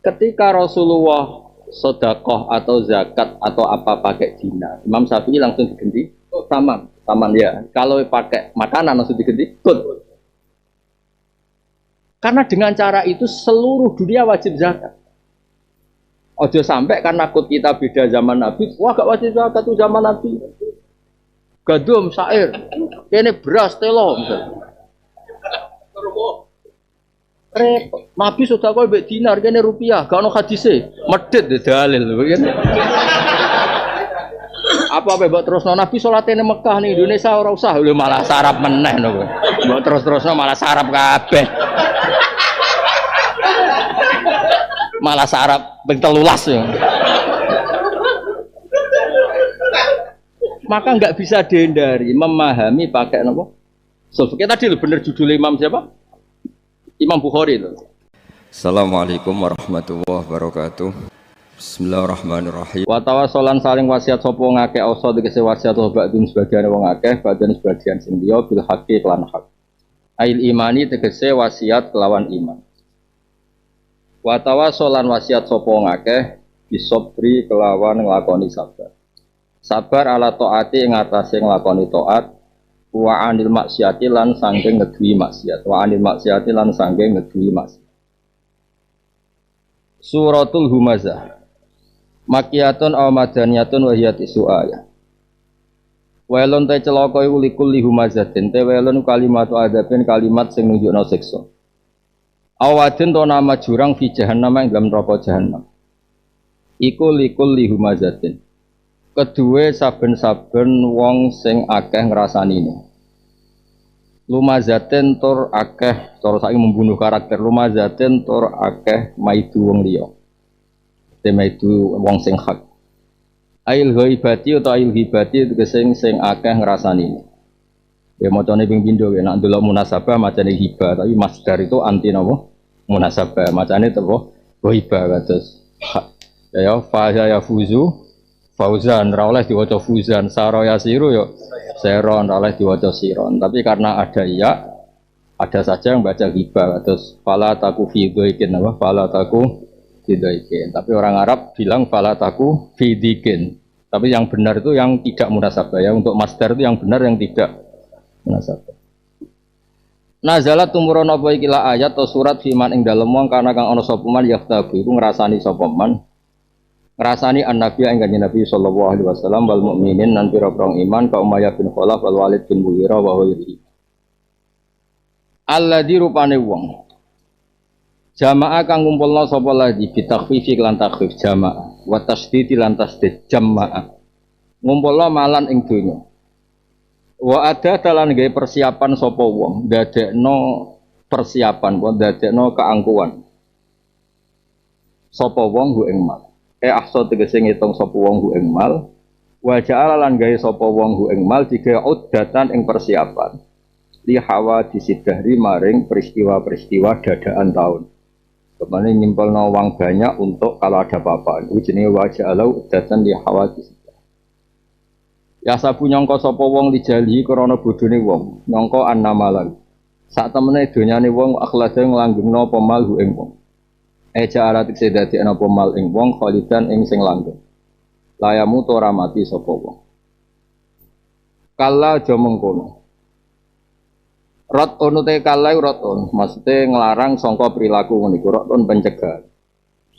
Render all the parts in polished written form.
Ketika Rasulullah sedekah atau zakat atau apa pakai dinar, Imam Syafi'i langsung diganti taman, taman ya. Kalau pakai makanan langsung diganti good. Karena dengan cara itu seluruh dunia wajib zakat. Ojo sampai karena kut kita beda zaman Nabi, wah gak wajib zakat tuh zaman Nabi. Gandum, syair, ini beras, telo misalnya. Repot. Nabi sudah kau bek dinar, kene rupiah, gak ono hadise, medit dalil, begini. Apa bebek terus Nabi sholatnya di Mekah nih Indonesia orang usah, lu malah sarap meneh no, terus malah sarap kabeh, malah sarap bentelulas ya. Maka nggak bisa dihindari memahami pakai apa? So, kita tadi bener judul Imam siapa? Imam Bukhari itu. Assalamualaikum warahmatullahi wabarakatuh. Bismillahirrahmanirrahim. Wa tawassalan saling wasiat sapa ngakeh asa tegese wasiat ba'dun sebagian wong akeh badan sebagian sing liya bil haqqi lan hak. Ail imani tegese wasiat kelawan iman. Wa tawassalan wasiat sapa ngakeh bisobri kelawan nglakoni sabar. Sabar ala taati ing atase nglakoni taat. Wa anil maksiati lan sangking ngeduwi maksiat. Wa anil maksiati lan sangking ngeduwi maksiat. Suratul Humazah. Makiyatun aw madaniyatun wa hiya tisu ayat. Wailun ta celaka iku likulli humazatin. Te wailun kalimatu adzabin kalimat sing nunjukna siksa. Awadin to nama jurang fi jahannam ing dalam neraka jahannam. Iku likulli humazatin. Kedue saben-saben wong sing akeh ngrasani ini. Lumazaten tur akeh, cara saiki membunuh karakter. Lumazaten tur akeh maidu wong liya. Tema itu wong sing hak. Ail ghaibati atau ail hibati tegese sing akeh ngrasani ini. Ya macane ping pindho nek ndelok munasabah macane hibah, tapi masdar itu anti napa? Munasabah. Macane apa? Ghaibah kados. Ya fa ya fuzu Fauzan, ora oleh diwaca Fuzan, Saro Yasiru yo Seron, ora oleh diwaca Siron. Tapi karena ada ya, ada saja yang baca ghibah. Terus fala taku fidoikin apa? Fala taku fidoikin. Tapi orang Arab bilang fala taku fidikin. Tapi yang benar itu yang tidak munasabah ya. Untuk masdar itu yang benar yang tidak munasabah. Nazalat tumurun apa ikilah ayat atau surat fiman ing dalem wong kana kang ana sapa man yaftabu iku ngrasani sapa man. Ngrasani an-nabi ing kanjeng Nabi sallallahu alaihi wasallam wal mukminin nan pira-pira iman ka Umayyah bin Khalaf wal Walid bin Mughirah wa ghairihi. Alladzi rupane wong jamaah kang ngumpulna sapa lagi bitakhfifi lan takhfif jamaah wa tasdidi lan tasdid jamaah ngumpulna malan ing donya. Wa ada dalan gawe persiapan sapa wong dadekno persiapan wa dadekno keangkuhan sapa wong ku ing mal. Ahsa tegese ngitung sapa wong ku ing mal wa ja'ala lan gawe sapa wong ku ing mal digawe uddatan ing persiapan li hawa disidahri maring peristiwa-peristiwa dadaan tahun. Kemane nyimpulno uang banyak untuk kalau ada apa-apa. Iku jenenge wa ja'ala uddatan li hawa disidahri. Ya sabu nyangka sapa wong lijali krana bodhone wong, nyangka annamalan. Sak temene donyane wong akhlase nglanggengno apa mal ku ing wong. Eja alat sedati ana pemal ing wong khalidan ing sing langgeng. Layamu to ora mati sapa wong. Kala aja mengkono. Rot ono te kala roton, maksude nglarang sangka perilaku ngono iku roton pencegah.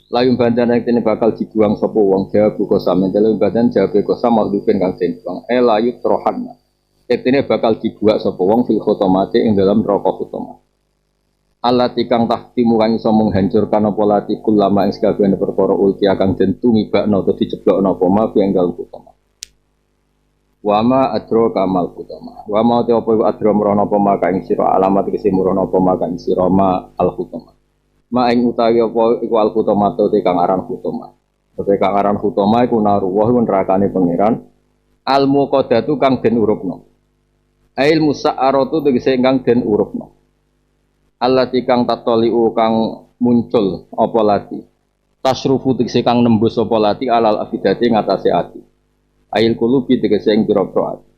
Layum bandan nek bakal dibuang sapa wong jawab buka sampe dalu badan jawab kok sama dupen kang den buang. Layut rohan. Etine bakal dibuak sapa wong fil khotomate ing dalam neraka khotomah. Allah tikang tahtimu kang iso menghancurkan apa lati kulama ing sakabehane perkara ulti kang den tumibakno utawa diceblokno apa ma ing dalem utama. Wa ma adro kamal utama. Wa ma te apa adro merono apa ma ing sira alamat iki merono apa ma ing sira ma al utama. Ma ing utawi apa iku al utama te kang aran utama. Te kang aran utama iku naruwah nerakane pangeran al muqaddatu kang den urupno. Ail musa'aratu tegese kang den urupno. Allah tikang tatoliu kang muncul apa lati tasrufu tegese kang nembus apa lati alal afidati ngatasé ati ail kulubi tegese ing pira-pira ati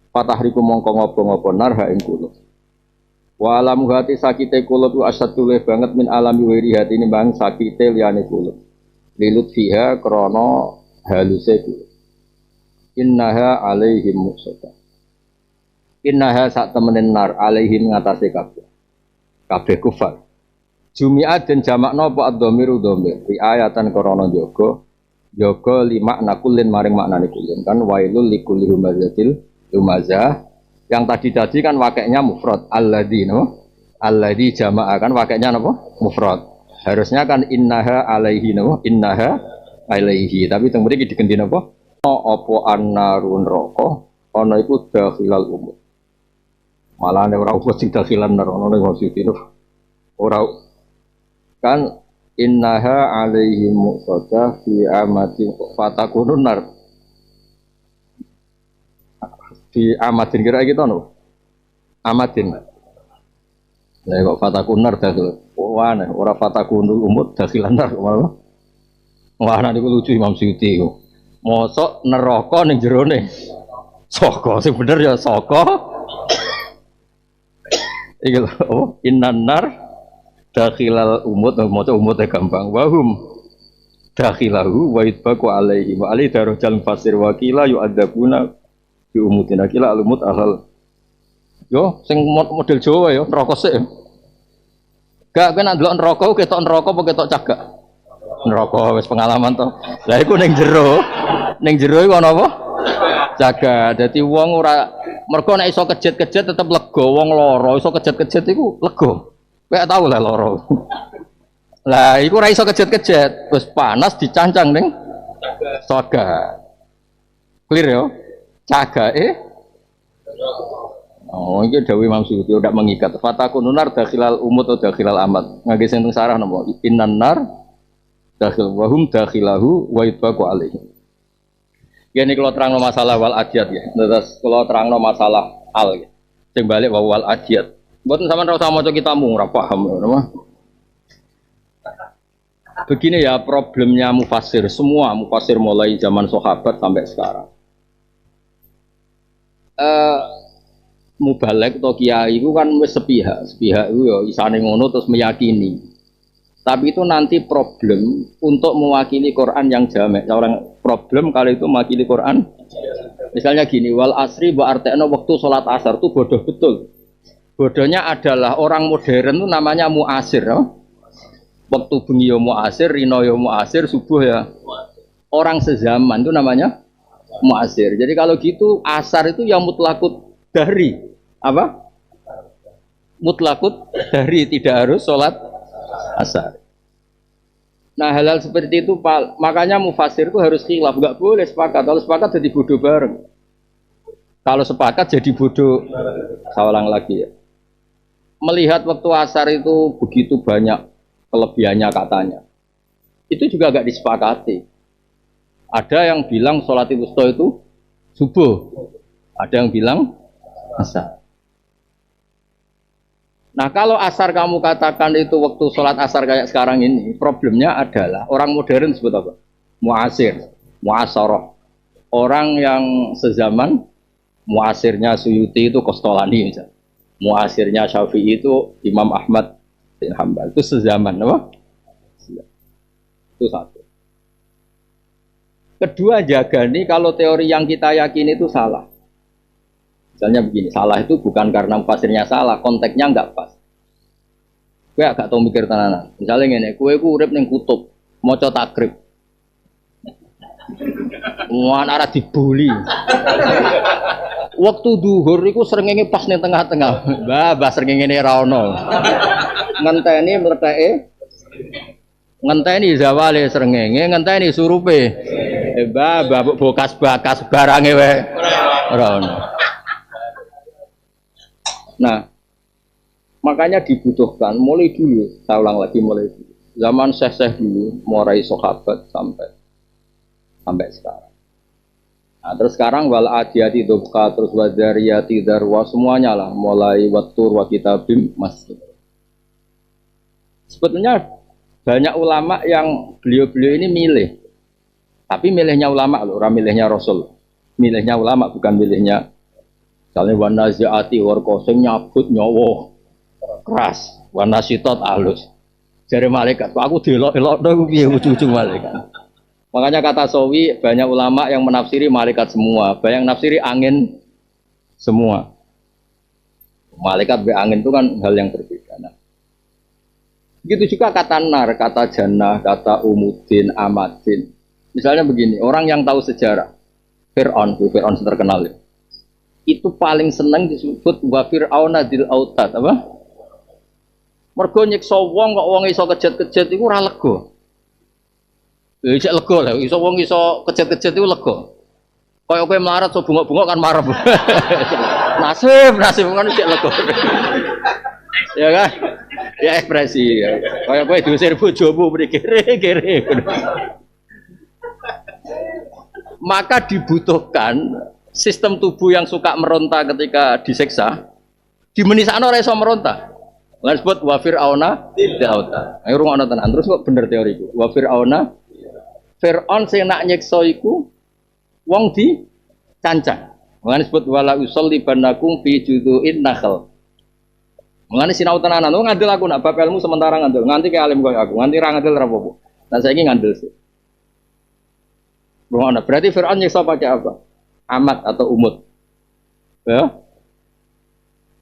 patahriku mongko ngopo-ngopo narha ing kulub Wa alamu hati sakite kulub asadul banget min alami wiri hati ini bang sakite liyane kulub. Lilut fiha krono haluse kulub. Innaha alaihim muqsada. Innaha sak temenin nar alaihim ngatasi kabeh kufar. Jumi'at dan jamak nopo ad-dhamiru dhamir. Riayatan krono Joko lima nakulin maring maknane kulin kan wailul likulli humazatil humazah yang tadi kan wakainya mufrad alladzi no alladzi jama'a kan wakainya napa mufrad harusnya kan innaha alaihi no innaha alaihi tapi teng mriki diganti napa apa annarun roko ana iku dakhilal umum malah nek ora usah sing dakhilan neraka nek maksudine ora kan innaha alaihim muqtada fi amatin fatakunun nar di amatin kira gitu no amatin lah kok fatakun nar dakhil wah nih ora fatakunul umut dakhilan nar malah wah niku lucu Imam Suyuti iku mosok neraka ning jerone saka sing bener ya saka iki lho oh innan nar dakhilal umut maca umute gampang wahum dakhilahu wa itbaqu alaihi wa ali darajal fasir wakila yu'adzabuna bi umutina kila alumut ahal yo sing model Jawa ya neraka sik gak kena ndelok neraka ketok neraka apa ketok cagak neraka wis pengalaman to lha iku ning jero iku ana apa cagak dadi wong ora mergo nek iso kejet-kejet tetep lega wong lara iso kejet-kejet iku lega. Kowe tau lah loro. Lah iku ora iso kejet-kejet, terus panas dicancang ning soga. Clear ya? Cagake. Oh, iki dawuh Imam Suyuti udah mengikat. Fatakun nar dakhilal umut atau dakhilal amat. Ngage sing teng sarah napa? Innan nar dakhil wa hum dakhilahu wa itbaqu alaihi. Ini kalau terangno masalah wal adiyat ya. Terus kalau terangno masalah al ya. Sing balik wal adiyat. Buatan sama rasa maca kita ora paham apa. Begini ya problemnya mufassir, semua mufassir mulai zaman sahabat sampai sekarang. Mubalek atau kiai itu kan wis sepihak itu ya isane ngono terus meyakini. Tapi itu nanti problem untuk mewakili Quran yang jamek. Orang problem kalau itu mewakili Quran. Misalnya gini, wal asri wa arta'na waktu sholat asar itu bodoh betul. Bodohnya adalah orang modern itu namanya muasir. No? Waktu bengi ya muasir, rino ya muasir, subuh ya. Orang sezaman itu namanya muasir. Jadi kalau gitu asar itu yang mutlakut dari apa? Mutlakut dari tidak harus sholat asar. Nah hal-hal seperti itu makanya mufasir itu harus khilaf, nggak boleh sepakat. Kalau sepakat jadi bodoh bareng. Kalau sepakat jadi bodoh. Saya ulang lagi ya. Melihat waktu asar itu begitu banyak kelebihannya katanya. Itu juga agak disepakati. Ada yang bilang sholat wusta itu subuh. Ada yang bilang asar. Nah kalau asar kamu katakan itu waktu sholat asar kayak sekarang ini, problemnya adalah orang modern sebut apa? Muasir, muasarah. Orang yang sezaman, muasirnya Suyuti itu Kostolani misalnya. Muasirnya Syafi'i itu Imam Ahmad bin Hanbal. Itu sezaman, apa? Itu satu. Kedua jaga nih kalau teori yang kita yakini itu salah. Misalnya begini, salah itu bukan karena mufassirnya salah, konteksnya enggak pas. Gue agak tau mikir tenanan. Misalnya ngene, gue urip ning kutub, maca takrib. Wan arah dibuli. Waktu duhur iku srengenge pas ning tengah-tengah. Mbah srengenge ra ono. Ngenteni mleteke. Ngenteni zawale srengenge, ngenteni surupe. Mbah bokas-bakas barange wae. Ora ono. Nah, makanya dibutuhkan mulai dulu, saya ulang lagi mulai dulu. Zaman syekh-syekh dulu, mulai sahabat sampai sekarang. Nah, terus sekarang wal adiyati dubqa terus wadariyati darwa semuanya lah, mulai watur wa kitabim masjid. Sebetulnya banyak ulama yang beliau-beliau ini milih. Tapi milihnya ulama loh, orang milihnya Rasul. Milihnya ulama bukan milihnya misalnya wanaziati warqa sing nyabut nyawa. keras, warna sitot halus. Jare malaikat, kok aku delok-elok tok piye ujung-ujung malaikat. Makanya kata Sawi banyak ulama yang menafsiri malaikat semua, banyak nafsiri angin semua. Malaikat be angin itu kan hal yang berbeda. Nah, begitu juga kata nar, kata jannah, kata umudin, amadin. Misalnya begini, orang yang tahu sejarah Fir'aun terkenal ya. Itu paling senang disebut wa fir'auna dil autad apa? Mergo nyiksa wong kok wong iso kejet-kejet iku ora lega. Ya cek lega lah, iso wong iso kejet-kejet iku lega. Kaya kowe melarat so bungok-bungok kan marah. nasib kan cek lega. Ya kan? Ya ekspresi. Kaya kowe diusir bojomu mriki kere. Maka dibutuhkan sistem tubuh yang suka meronta ketika disiksa. Di menisakno ora iso meronta. Lan disebut wa fir'auna da'auta. Ayo rungokno tenan. Terus kok bener teoriku. Wa fir'auna Fir'aun sing nak nyiksa iku wong dicancang. Mulane disebut wala usollibannakum fi judu'in nakhl. Mulane sinau tenanan ngandel aku nak bab ilmu sementara ngandel. Nganti ke alim koyo aku, nganti ra ngandel ra apa-apa. Nah saiki ngandel sih. Rungokno. Berarti Fir'aun nyiksa pakai apa? Amat atau umut. Ya.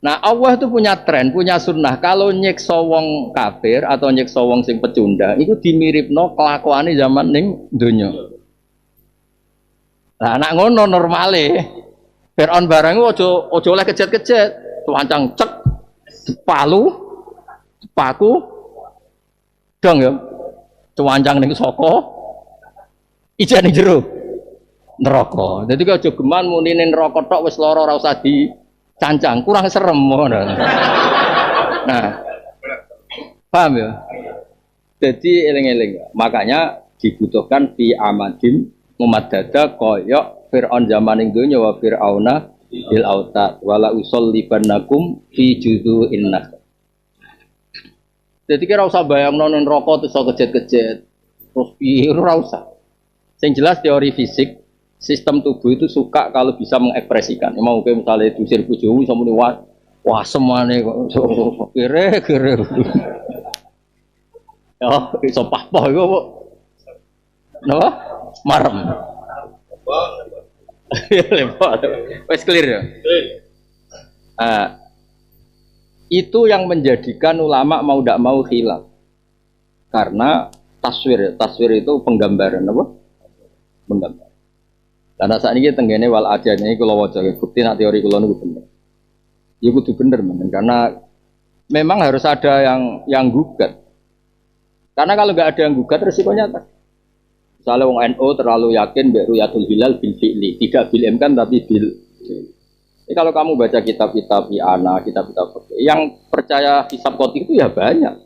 Nah Allah itu punya tren, punya sunnah. Kalau nyiksa wong kafir atau nyiksa wong sing pecundang, itu dimiripno kelakuane zaman ning donya. Nah anak ngono normale. Fir'aun barang ojo oleh kejet-kejet, tuancang cek, palu, paku, dong ya, tuancang ning soko, ijen ning jero neraka. Jadi kalau geman muni ning neraka tok wis lara ora usah cancang, kurang serem. Nah, paham ya? Jadi eling-eling. Makanya dibutuhkan fi amadin mumaddada koyok Fir'aun zaman ing donya wa fir'auna bil autad wala usollibannakum fi judu'in nakhl. Jadi kira usah bayangno ning neraka terus kejet-kejet. Terus piye ora usah. Sing jelas teori fisik sistem tubuh itu suka kalau bisa mengekspresikan. Mau kayak misalnya diusir bojomu sama muni wah semane kok kere. Ya, iso pah-pah iku kok. Napa? Marem. Wes clear ya? Itu yang menjadikan ulama mau tidak mau khilaf. Karena taswir itu penggambaran apa? Penggambaran. Karena saat ini tenggene wal ajan ini kalau wajah bukti nak teori kalau nunggu bener, ya kudu bener men. Karena memang harus ada yang gugat. Karena kalau nggak ada yang gugat resikonya tak. Misalnya wong NU terlalu yakin ru'yatul hilal bil fi'li, tidak bil imkan tapi bil. Jadi kalau kamu baca kitab-kitab Iana, kitab-kitab yang percaya hisab qatik itu ya banyak.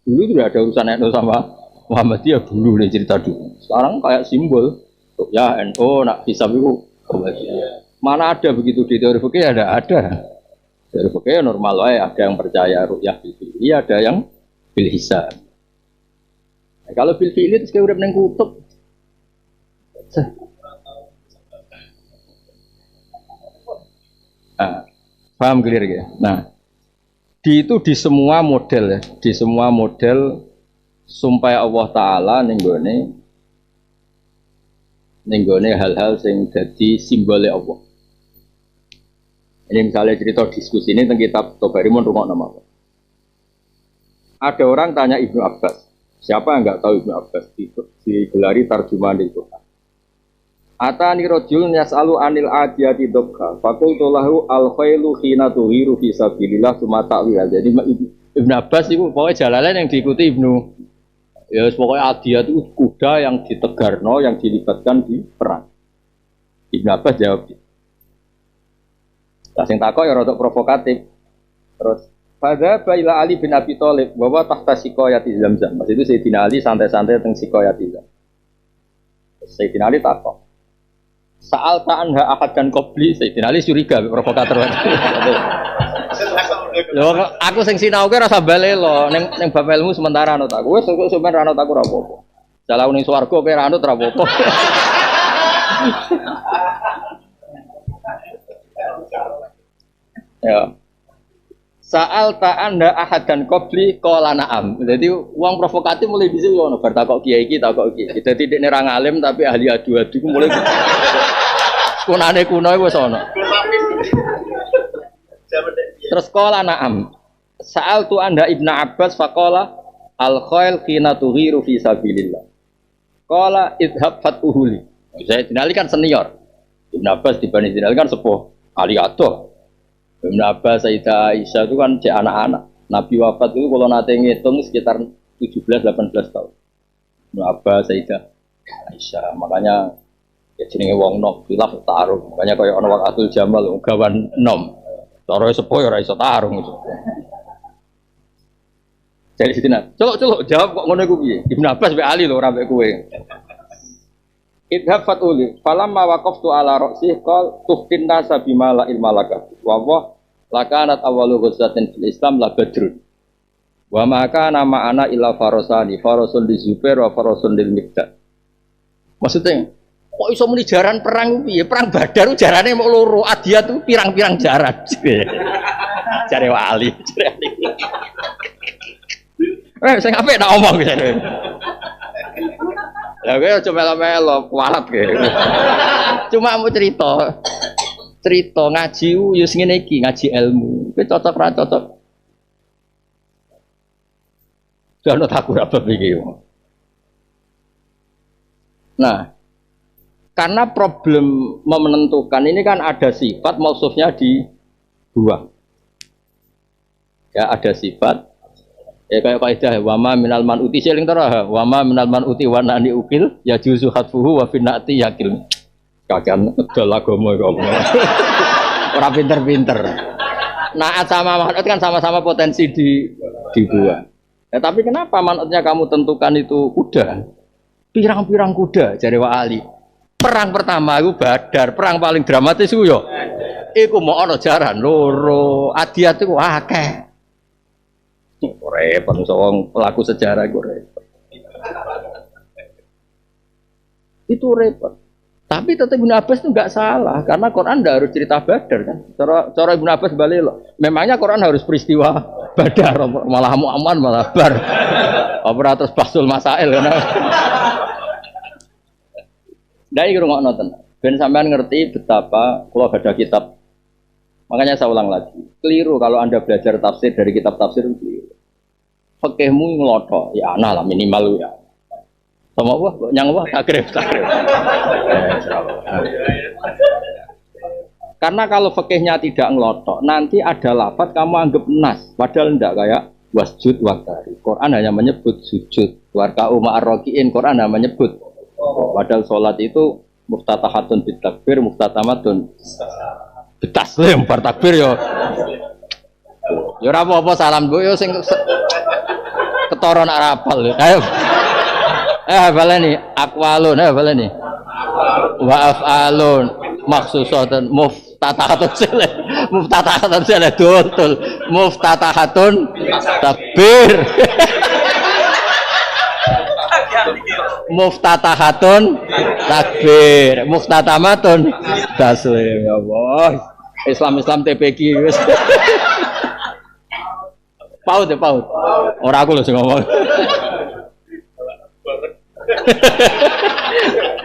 Dulu tidak ada urusan NU sama Muhammadiyah dulu nih cerita dulu. Sekarang kayak simbol. Ya NU nak hisab itu mana ada begitu di teori fikih ada. Teori fikih normal wae ada yang percaya ru'yah bil fi'li, ada yang bil hisab. Nah, kalau bil fi'li itu urip ning kutub. Paham clear ya? Nah, di semua model ya, di semua model sumpah Allah Ta'ala ning gone hal-hal yang jadi simbolnya Allah. Ini misalnya cerita diskusi ini tentang kitab Tobarimun Rumah Nama. Ada orang tanya Ibnu Abbas, siapa yang nggak tahu Ibnu Abbas digelari tarjuman itu. Atani rojul yas'alu anil adiyati dobka fakultu lahu al-khailu khina tuhiru fi sabilillah sumata ta'wil. Jadi Ibnu Abbas itu pokoknya jalalan yang diikuti Ibnu. Ya pokoknya adiyah itu kuda yang ditegarno, yang dilibatkan di perang. Ibnu Abbas jawab. Sing takok ya rada provokatif. Terus pada Baila Ali bin Abi Thalib bahwa tahta sikoyati Zamzam. Maksud itu Sayyidina Ali santai-santai teng sikoyati Zamzam. Sayyidina Ali takok. Sa'al ta'anha ahad dan qabli. Sayyidina Ali curiga provokator. Lho aku sing sinau ki rasa bale lho ning bab ilmu sementara anut aku. Wis kok sampean anut aku ora apa-apa. Dalau ning swarga kowe ra anut ora apa-apa. Ya. Sa'al ta'anda ahad dan qabli qala na'am. Jadi uang provokatif mulai di sini ono bar takok kiai iki takok kiai. Dadi dekne ra ngalim tapi ahli adu-adu mulai kunane kuno wis ono. Terus qala na'am. Sa'al tu anda Ibnu Abbas faqala al khail khina tughiru fi sabilillah. Qala idhab fatuhuli. Saya dinali kan senior. Ibnu Abbas dibanding dinali kan sepuh ali atuh. Ibnu Abbas, Sayyidah Aisyah itu kan cek anak-anak. Nabi wafat itu kalau nanti ngitung sekitar 17-18 tahun. Ibnu Abbas, Sayyidah Aisyah, makanya ya jenenge wong nom, khilaf tarung. Makanya kaya ana wakatul jamal gawan nom. Cara sepuh ya ora iso tarung itu. Jadi sitina, colok jawab kok ngono iku piye? Ibnu Abbas mbek Ali lho ora mbek kowe. Idhab fatuli, falamma waqaftu ala ra'si qal tuftin nasa bima la ilma laka. Wa lakanat awwalu ghazwatin fil Islam la badrun. Wa ma kana ma'ana illa farasani, farasun li Zubair wa farasun lil Miqdad. Maksudnya, kok iso muni jaran perang piye? Perang Badar jarane mok loro, Adiyat tuh pirang-pirang jaran. Jare wali, jare Ali. Sing apik tak omong jare. Ya kowe aja melo-melo kualat kowe. Cuma mau cerita ngaji yo sing ngene iki, ngaji ilmu. Kowe cocok ra cocok. Jangan takut apa iki. Nah, karena problem menentukan ini kan ada sifat mausufnya dibuang. Ya ada sifat ya kayak kaidah wama minal manuti seling tara wama minal manuti wa nani ukil ya juzu hatfuhu wa finati yakil. Kakean dol agama kok. Ora pinter-pinter. Naat sama manut kan sama-sama potensi dibuang. Ya, tapi kenapa manutnya kamu tentukan itu kuda? Pirang-pirang kuda jare Wa Ali. Perang pertama itu Badar, perang paling dramatis ku yo. Iku mau ana jaran loro, Adiyat iku akeh. Repot wong pelaku sejarah iku repot. Itu repot. Tapi tetap Ibnu Abbas itu enggak salah karena Quran enggak harus cerita Badar kan. Cara Ibnu Abbas balik loh. Memangnya Quran harus peristiwa Badar malah Muhammad malah bar. Operator basul masail kan. Dai ngrungokno tenan. Ben sampean ngerti betapa kalau ada kitab. Makanya saya ulang lagi. Keliru kalau Anda belajar tafsir dari kitab tafsir itu keliru. Fikihmu ngelotok, ya ana lah minimal ya. Sama wah, nyang wah takrif. Karena kalau fikihnya tidak ngelotok, nanti ada lafaz kamu anggap nas, padahal enggak kayak wasjud wakari. Quran hanya menyebut sujud. Warka'u ma'ar-raki'in, Quran hanya menyebut. Padahal sholat itu muftatahatun bitakbir, muftatamatun bitaslim, bertakbir yo. Yo ora apa-apa salam go yo sing ketara nak rapal. Ayo. Baleni aqwalun, baleni. Wa af'alun maksusatun muftatahatun silih. Muftatahatun silih dul. Muftatahatun takbir. Muftatahatun takbir, muftatamatun taslim. Ya Allah. Islam TPQ wis. Paut. Ora aku lho sing ngomong.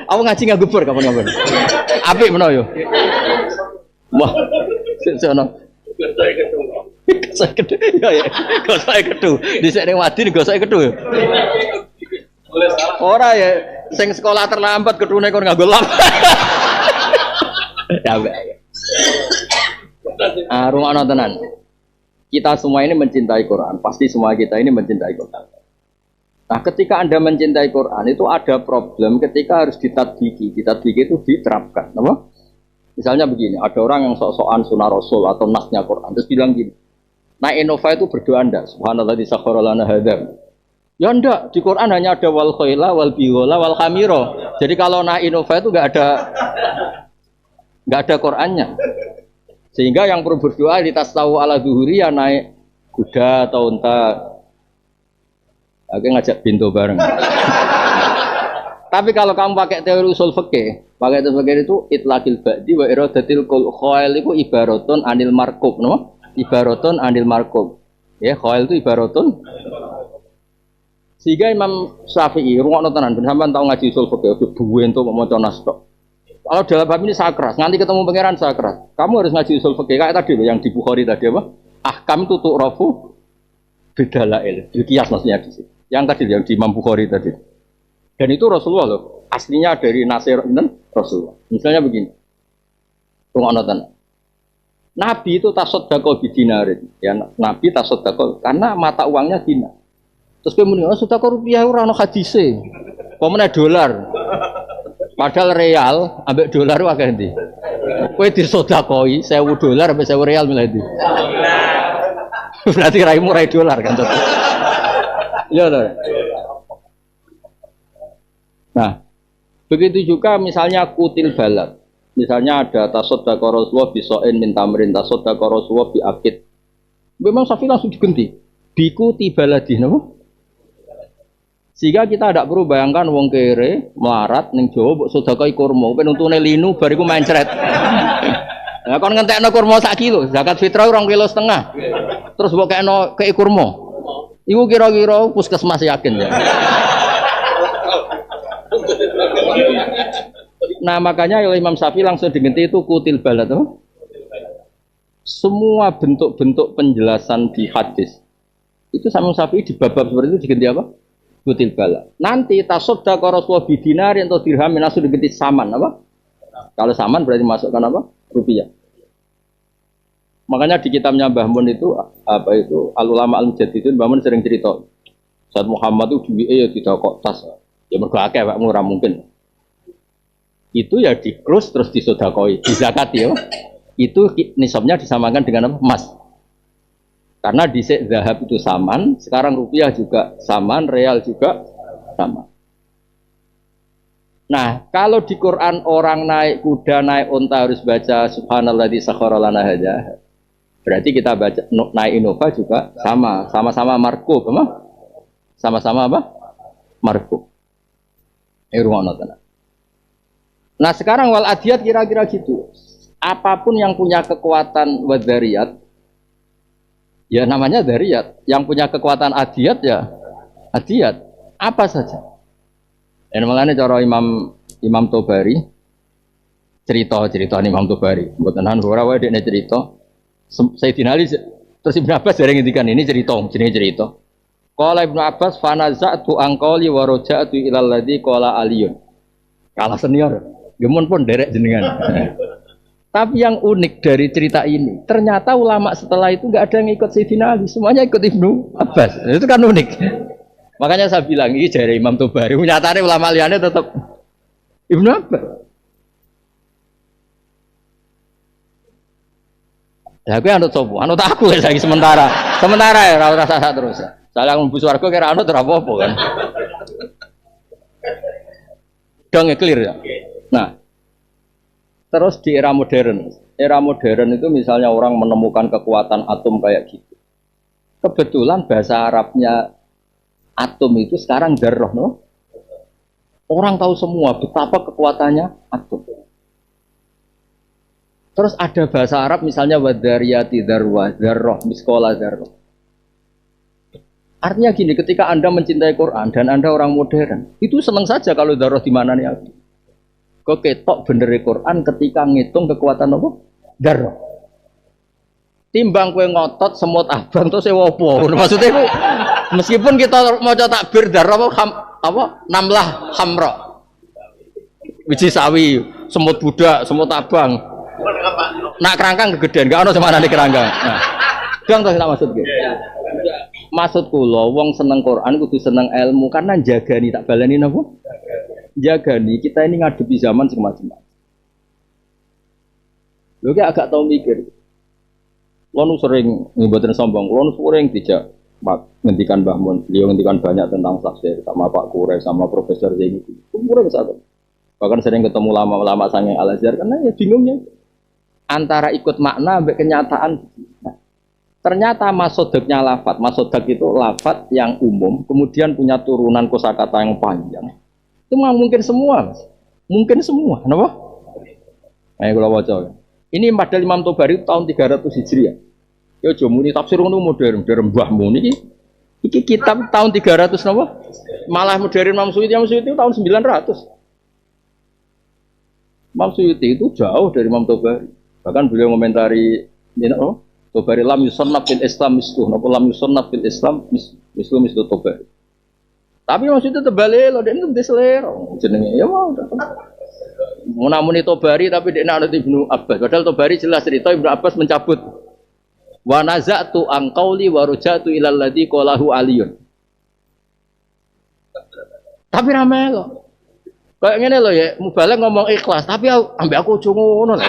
Aku ngaji nganggo bur kapan-kapan. Apik menawa yo. Wah. Sono. Gosok kedu. Ya. Gosok kedu. Dhisik ning Wadin gosok kedu. Ora ya, sing sekolah terlambat kedune kon nganggo lap. Ya mbak. Rungokno tenan. Kita semua ini mencintai Quran, pasti semua kita ini mencintai Quran. Nah, ketika Anda mencintai Quran itu ada problem ketika harus ditadbiki. Ditadbiki itu diterapkan, apa? Misalnya begini, ada orang yang sok-sokan sunnah Rasul atau nasnya Quran terus bilang gini. Nah, Innova itu berdoa ndak? Subhanalladzi sakhkhara lana hadzal. Ya enggak, di Quran hanya ada wal khaila wal bighala wal khamira. Jadi kalau na Innova itu enggak ada Qurannya. Sehingga yang perlu berdoa di tasawuf ala zuhuri ya naik kuda atau unta. Aku ngajak pintu bareng. Tapi kalau kamu pakai teori usul fikih, itu itlaqil ba'di wa iradatil khail itu ibaratun anil markub, no? ibaratun anil markum. Ya, khail itu ibaratun. Sehingga Imam Syafi'i rungokno tenan ben sampean tau ngaji usul fikih duwe entuk maca nas tok. Kalau dalam bab ini saya keras, nanti ketemu pangeran saya keras. Kamu harus ngaji usul fikih kayak tadi loh yang di Bukhari tadi apa? Ahkam tutuk rafu bidalail. Kias maksudnya di situ. Yang tadi yang di Imam Bukhari tadi. Dan itu Rasulullah loh. Aslinya dari Nasir dan Rasulullah. Misalnya begini. Rungokno tenan. Nabi itu tasoddaqo bidinarin. Ya, Nabi tasoddaqo karena mata uangnya dinar. Terus kemudian sudah rupiah ora ono hadise. Pemene dolar. Padahal real ambek dolar akeh ndi. Kowe disodakoi 1000 dolar ambek 1000 real milih ndi. Berarti raimu rai dolar kan. Iya toh. Nah, begitu juga misalnya kutil balad. Misalnya ada tasoddaqa Rasulullah bi so'in min tamrin, tasoddaqa Rasulullah bi akid. Memang Syafi'i langsung diganti. Biku tibaladi napa? Sehingga kita tidak perlu bayangkan wong kere melarat ning Jawa mbok sedekah kurma, ben untune linu bariku mencret. Lah kon ngentekno kurma sak kilo, zakat fitrah 2,5 kilo. Terus mbok kekno kei kurma. Iku kira-kira puskesmas yakin ya. Nah, makanya Imam Syafi'i langsung digenti itu kutil balad. Semua bentuk-bentuk penjelasan di hadis itu Imam Syafi'i di bab-bab seperti itu digenti apa? Kutil bala. Nanti tasoddaqa Rasulullah bidinarin atau dirhamin langsung diganti saman apa? Kalau saman berarti masukkan apa? Rupiah. Makanya di kitabnya Mbah Mun itu apa itu Al Ulama Al Mujaddidun Mbah Mun sering cerita. Saat Muhammad itu duwe ya tidak kok tas. Ya mergo akeh Pak murah mungkin. Itu ya di close terus disodakoi, dizakati ya. Itu nisabnya disamakan dengan apa? Emas. Karena di zahab itu saman, sekarang rupiah juga saman, real juga sama. Nah, kalau di Quran orang naik kuda, naik unta harus baca subhanalladzi sakhkhara lana hadza. Berarti kita baca naik Innova juga sama-sama marko, apa? Sama-sama apa? Marko. Nah, sekarang wal adiyat kira-kira gitu. Apapun yang punya kekuatan wadariyat ya namanya dariyat, yang punya kekuatan adiyat ya adiyat, apa saja. Dan malah ini cara Imam Tobari cerita Imam Tobari, mboten han ora wae dekne cerita. Sayyidina Ali terus Ibnu Abbas dereng ngendikan ini jenenge cerita. Qala Ibnu Abbas fanaza'tu anqali wa raja'tu ilal ladzi qala Aliyun. Kalah senior, gemun pun derek jenengan. Tapi yang unik dari cerita ini, ternyata ulama setelah itu nggak ada yang ikut Sayyidina Ali, semuanya ikut Ibnu Abbas. Itu kan unik. Makanya saya bilang ini dari Imam Tobari, nyatanya ulama liane tetap Ibnu Abbas. Ya aku anut sopo, anut aku ya lagi sementara ya, rasa terus. Saya ngomong buswarga kira anut apa kan? Dong clear ya. Nah. Terus di era modern itu misalnya orang menemukan kekuatan atom kayak gitu. Kebetulan bahasa Arabnya atom itu sekarang dzarrah, no? Orang tahu semua betapa kekuatannya atom. Terus ada bahasa Arab misalnya wadariyati dzarrah, miskola dzarrah. Artinya gini, ketika Anda mencintai Quran dan Anda orang modern, itu senang saja kalau dzarrah di mana nih atom. Kok ketok bener Quran ketika ngitung kekuatan apa? Darah. Timbang kue ngotot semut abang terus sewa apa? Maksudnya itu meskipun kita mau takbir darah apa? Namlah hamra. Wiji sawi, semut budak, semut abang. Nak kerangkang kegedean, gak ono semana nih kerangkang. Nah, dong tak maksud gitu. Maksud kula wong seneng Quran kudu seneng ilmu karena jagani tak baleni napa? Jagani kita ini ngadepi zaman semacam-macam. Lho ki agak tau mikir. Kulo sering mboten sombong, kulo sering dijak ngendikan Mbah Mun, beliau ngendikan banyak tentang tafsir sama Pak Kure sama Profesor Zaini. Umure besar. Bahkan sering ketemu lama-lama sange Al Azhar karena ya bingungnya antara ikut makna sampai kenyataan. Nah, ternyata masodaknya lafat. Masodak itu lafat yang umum, kemudian punya turunan kosakata yang panjang. Itu memang mungkin semua, Mas. Mungkin semua, kenapa? Ayo kalau baca. Ini padahal Imam Tobari tahun 300 Hijriah. Ya aja muni tafsir ngono modern, mbahmu niki. Iki kitab tahun 300 napa? Malah modern Imam Suyuti itu tahun 900. Imam Suyuti itu jauh dari Imam Tobari. Bahkan beliau komentari Tobari lam yusannaf fil Islam misluh, napa lam yusannaf fil Islam misluh Tobari. Tapi maksudnya terbalik loh, dia itu selera jenenge ya mau. Munamuni Tobari tapi dia nak Ibnu Abbas. Padahal Tobari jelas cerita Ibnu Abbas mencabut. Wa naza'tu an qauli wa ruja'tu ilal ladzi qalahu Aliyun. Tapi rame loh. Kayak ngene loh ya, mubalek ngomong ikhlas, tapi ambek aku aja ngono lho.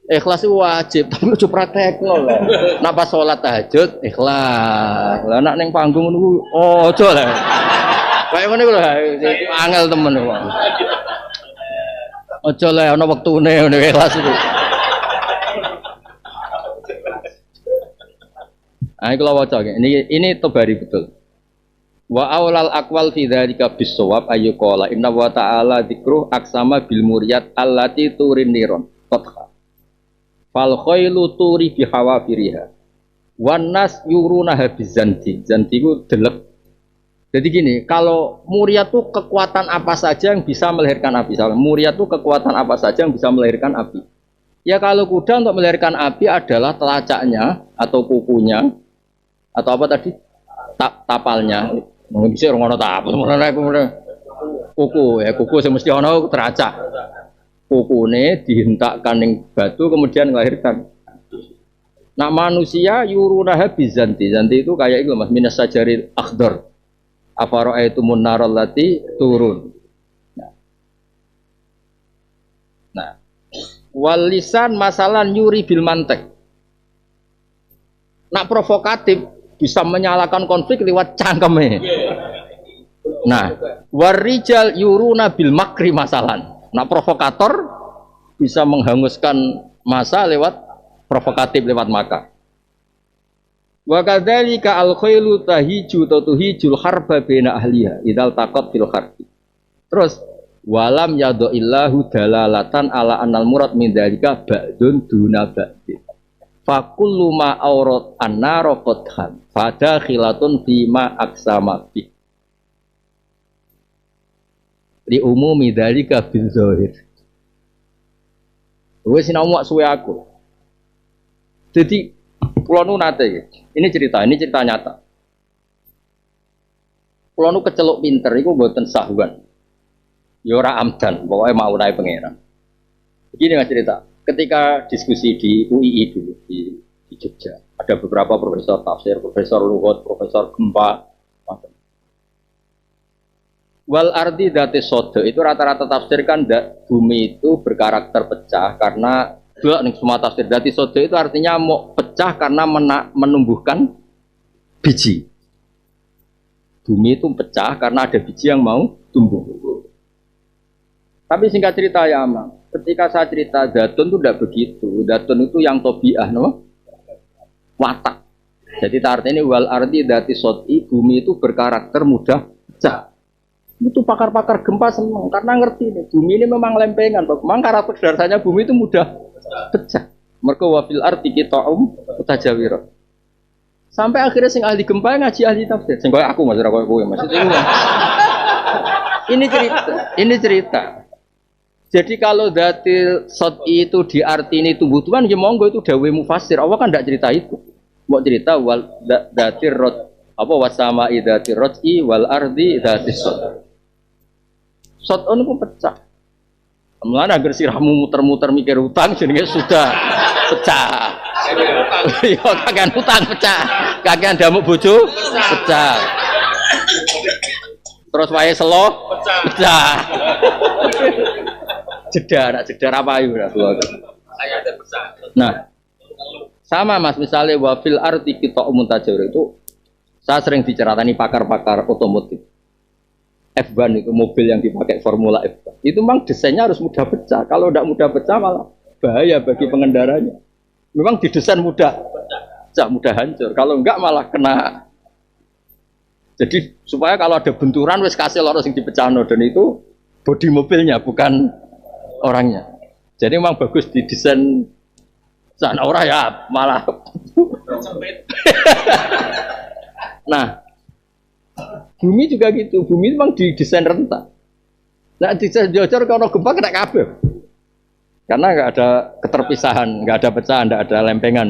Ikhlas itu wajib, tapi aja praktekno lho. Nek pas salat tahajud ikhlas. Lah nek ning panggung niku aja lho. Kayak ngene lho, angel temen kok. Aja lho ana wektune ngene ikhlas itu. Ayo kalau waca ini Tobari betul. Wa aulal aqwal fi dzalika bisawab ayyuqala inna wa ta'ala dzikru aksama bil muriyat allati turin niron qatha fal khailu turi bi hawafiriha wan nas yuruna habizanti zanti ku delek. Jadi gini, kalau muriyat itu kekuatan apa saja yang bisa melahirkan api. Muriyat itu kekuatan apa saja yang bisa melahirkan api. Ya kalau kuda untuk melahirkan api adalah telacaknya atau kukunya atau apa tadi tapalnya. Mungkin bisa orang tapal, kuku ya kuku semesti ono teracak. Kukune dihentakkan ning batu kemudian melahirkan. Nah manusia yurunaha bizanti. Zanti itu kayak itu mas minas sajaril akhdar. Afara'aitumun naral lati turun. Nah wal lisan masalan yuri bil mantek. Nak provokatif bisa menyalakan konflik lewat cangkeme. Nah, warijal yuruna bil makri masalan. Nah, provokator bisa menghanguskan masa lewat provokatif lewat maka. Wa kadzalika al khailu tahiju tuhijul harba baina ahliha idzal taqat fil harbi. Terus walam yadillahu dalalatan ala annal murad min dzalika ba'dun duna ba'din. Fakullu ma aurat an-nara qadhan fada khilatun bima aksama bi li umumi dzalika bil zahir. Wes sinau suwe aku. Jadi kula nu nate ini cerita nyata. Kula nu keceluk pinter iku mboten sahwan. Ya ora amdan, pokoke mau nae pangeran. Begini Mas cerita. Ketika diskusi di UII dulu di Jogja, ada beberapa profesor tafsir, profesor lughat, profesor gempa, macam. Wal ardi dati sodo itu rata-rata tafsir kan bumi itu berkarakter pecah karena dua nih semua tafsir dati sodo itu artinya mau pecah karena menumbuhkan biji. Bumi itu pecah karena ada biji yang mau tumbuh. Tapi singkat cerita ya Amang, ketika saya cerita datun itu tidak begitu. Datun itu yang tobiah, no? Watak. Jadi artinya ini wal ardi dati soti, bumi itu berkarakter mudah pecah. Itu pakar-pakar gempa senang karena ngerti nih, bumi ini memang lempengan. Memang karakter dasarnya bumi itu mudah pecah. Mereka wafil arti kita utajawiro. Sampai akhirnya sing ahli gempa ngaji ahli tafsir. Sing koyo aku Mas ora koyo kowe Mas. Ini cerita. Jadi kalau datil sot itu diartini tumbuh-tumbuhan, ya monggo itu dawe mufassir. Allah kan tidak cerita itu. Mau cerita wal datir rot apa wasama idatir rot'i wal ardi datis sot. Sot on pun pecah. Mulane agar sirahmu muter-muter mikir utang jenenge sudah pecah. Yo kakean utang pecah. Kakean damuk bojo pecah. Terus wae selo pecah. Jedar apa itu? Nah, sama Mas misalnya wafil arti kita tajawur itu saya sering diceratani pakar-pakar otomotif. F1 itu mobil yang dipakai Formula F1. Itu memang desainnya harus mudah pecah. Kalau tidak mudah pecah malah bahaya bagi pengendaranya. Memang didesain mudah pecah, mudah hancur. Kalau enggak malah kena. Jadi supaya kalau ada benturan wis kasih loro sing dipecahno dan itu bodi mobilnya bukan orangnya. Jadi memang bagus didesain sana ora ya malah sempit. Nah, bumi juga gitu. Bumi memang didesain rentak. Nah, desain jocor kalau gempa kena kabel. Karena nggak ada keterpisahan, nggak ada pecahan, nggak ada lempengan.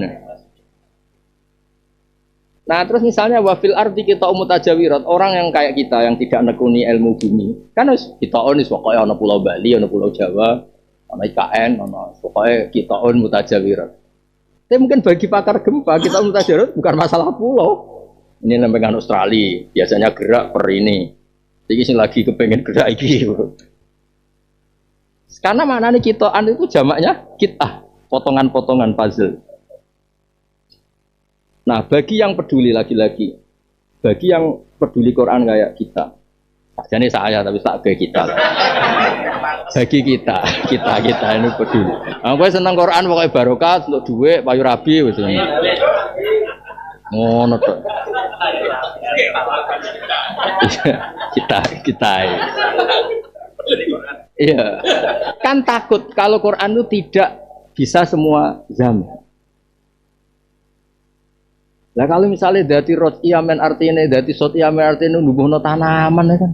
Nah, terus misalnya wafil arti kita mutajawirat, orang yang kayak kita yang tidak nekuni ilmu bumi, kan kita onis pokoknya ono Pulau Bali, ono Pulau Jawa, ono IKN, ono pokoknya kita on mutajawirat. Tapi mungkin bagi pakar gempa kita mutajawirat bukan masalah pulau. Ini lempengan Australia, biasanya gerak per ini. Jadi sing lagi kepengen gerak iki. Karena maknanya kitoan itu jamaknya kitah, potongan-potongan puzzle. Nah, bagi yang peduli lagi-lagi, bagi yang peduli Quran kayak kita, jadi saya tapi tak kayak kita. Bagi kita ini peduli. Aku senang Quran pokoknya barokah untuk duit, payu rabi wis ngono. Ngono to. Kita. Iya. Kan takut kalau Quran itu tidak bisa semua zaman. Lah kalau misalnya dadi rot iamen artine dadi sot iamen artine nubuhno tanaman ya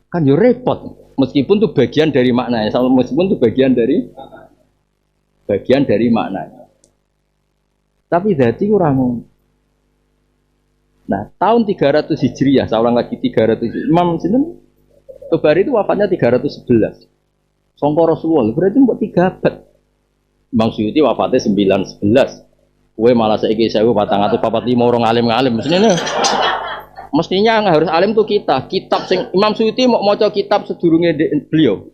kan yo repot. Meskipun itu bagian dari maknanya, meskipun itu bagian dari maknanya. Tapi dadi kurang. Nah, tahun 300 Hijriah, saya ulang lagi 300. Imam sinten Tobari itu wafatnya 311. Sangka Rasulullah, berarti mbok 3 abad. Imam Suyuti wafatnya 911. Kowe malah saiki 1445 orang alim-alim mestinya harus alim tuh kita. Kitab sing Imam Suyuti mau maca kitab sedurunge beliau.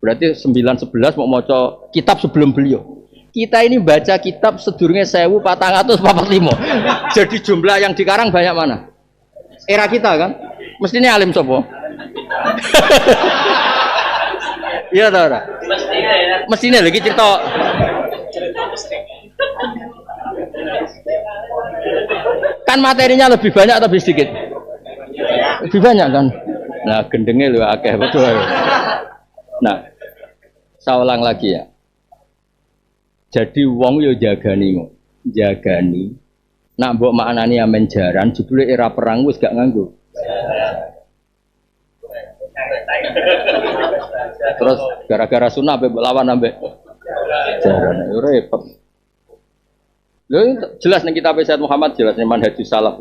Berarti 911 mau maca kitab sebelum beliau. Kita ini baca kitab sedurunge 1445. Jadi jumlah yang dikarang banyak mana? Era kita kan? Mestinya alim sapa? Iya ta ora? Mestinya lagi cerita. Kan materinya lebih banyak atau lebih sedikit? Lebih banyak kan? Nah, gendengnya lu akeh betul. Nah, saya ulang lagi ya. Jadi wong yo jagani. Nak mbok maknani amen jaran, jebule era perang wis gak nganggo. Terus gara-gara sunah ambek lawan ambek jaran yo repot. Lho jelas ning kitab Sayyid Muhammad jelas ning manhajus salaf.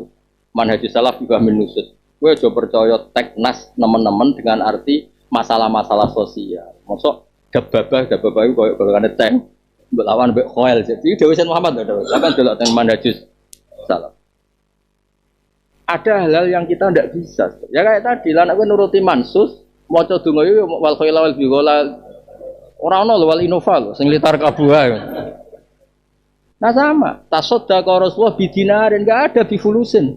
Manhajus salaf juga minusut. Kowe aja percaya teks nas nemen-nemen dengan arti masalah-masalah sosial. Mosok dababah itu koyo golongane tank mbok lawan mbek khoel. Jadi Dewi Sayyid Muhammad lho. Sampeyan delok teng manhajus salaf. Ada hal-hal yang kita tidak bisa. Ya kayak tadi lan kowe nuruti mansus maca donga yo wal khaila wal bigola ora ono lho wal inova sing litar kabuha. Nah sama, tasoddaqa Rasulullah bidinarin, enggak ada bifulusin,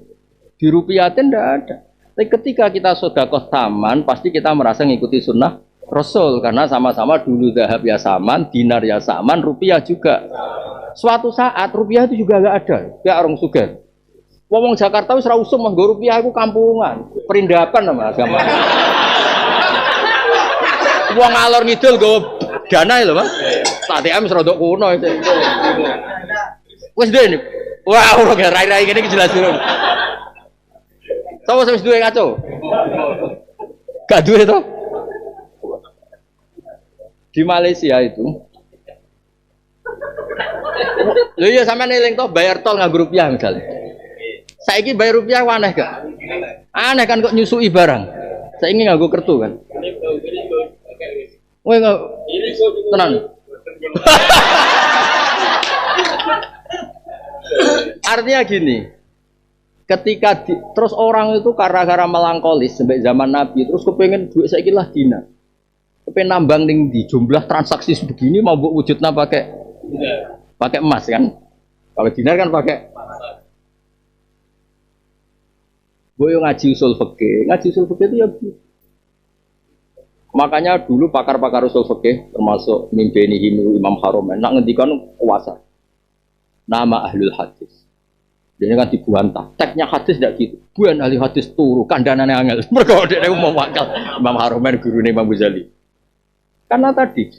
dirupiatin enggak ada. Tapi ketika kita sedekah taman, pasti kita merasa ngikuti sunnah Rasul karena sama-sama dulu zahab ya saman, dinar ya saman, rupiah juga. Suatu saat rupiah itu juga enggak ada, kayak orang sugih. Wong Jakarta wis ra usum nggo rupiah iku kampungan, perindapan nama agama. Wong ngalor ngidul nggo dana lho, Mas. ATM serodok kuno itu. Wes duwe. Wah, ora rai-rai ngene iki jelas durung. Sopo wis duwe ngaco? Gak duwe to? Di Malaysia itu. Lho iya sampean eling to bayar tol nganggo rupiah misalnya. Saiki bayar rupiah aneh gak? Aneh kan kok nyusui barang. Saiki nganggo kertu kan. Woi enggak tenang. Artinya gini, ketika terus orang itu gara-gara melangkolis sampai zaman Nabi, terus kepengen duit saiki lah dinar, kepengen nambang ning di jumlah transaksi begini mau buat wujudnya pakai emas kan? Kalau dinar kan pakai. Gue ngaji usul fikih itu ya. Makanya dulu pakar-pakar usul fikih termasuk mimpeni Imam Haromen nak ngendikan kuasa nama ahlul hadis. Dia kan dibantah. Teksnya hadis tidak gitu. Bukan ahli hadis turu kandanane angel. Mergo dhek mau wakal Imam Haromen gurune Imam Ghazali. Karena tadi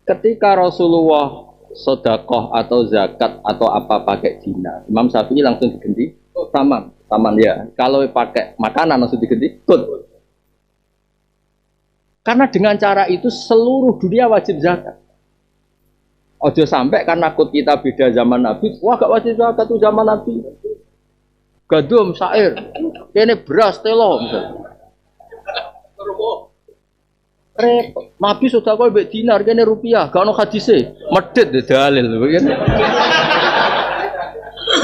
Ketika Rasulullah sedekah atau zakat atau apa pakai dinar, Imam Syafi'i langsung diganti taman, taman ya. Kalau pakai makanan langsung diganti good. Karena dengan cara itu seluruh dunia wajib zakat. Ojo sampai karena kut kita beda zaman Nabi, wah gak wajib zakat tuh zaman Nabi. Gandum, syair, ini beras, telo misalnya. Repot. Nabi sudah kau mbek dinar kene rupiah, gak ono hadise. Medhit dalil begini.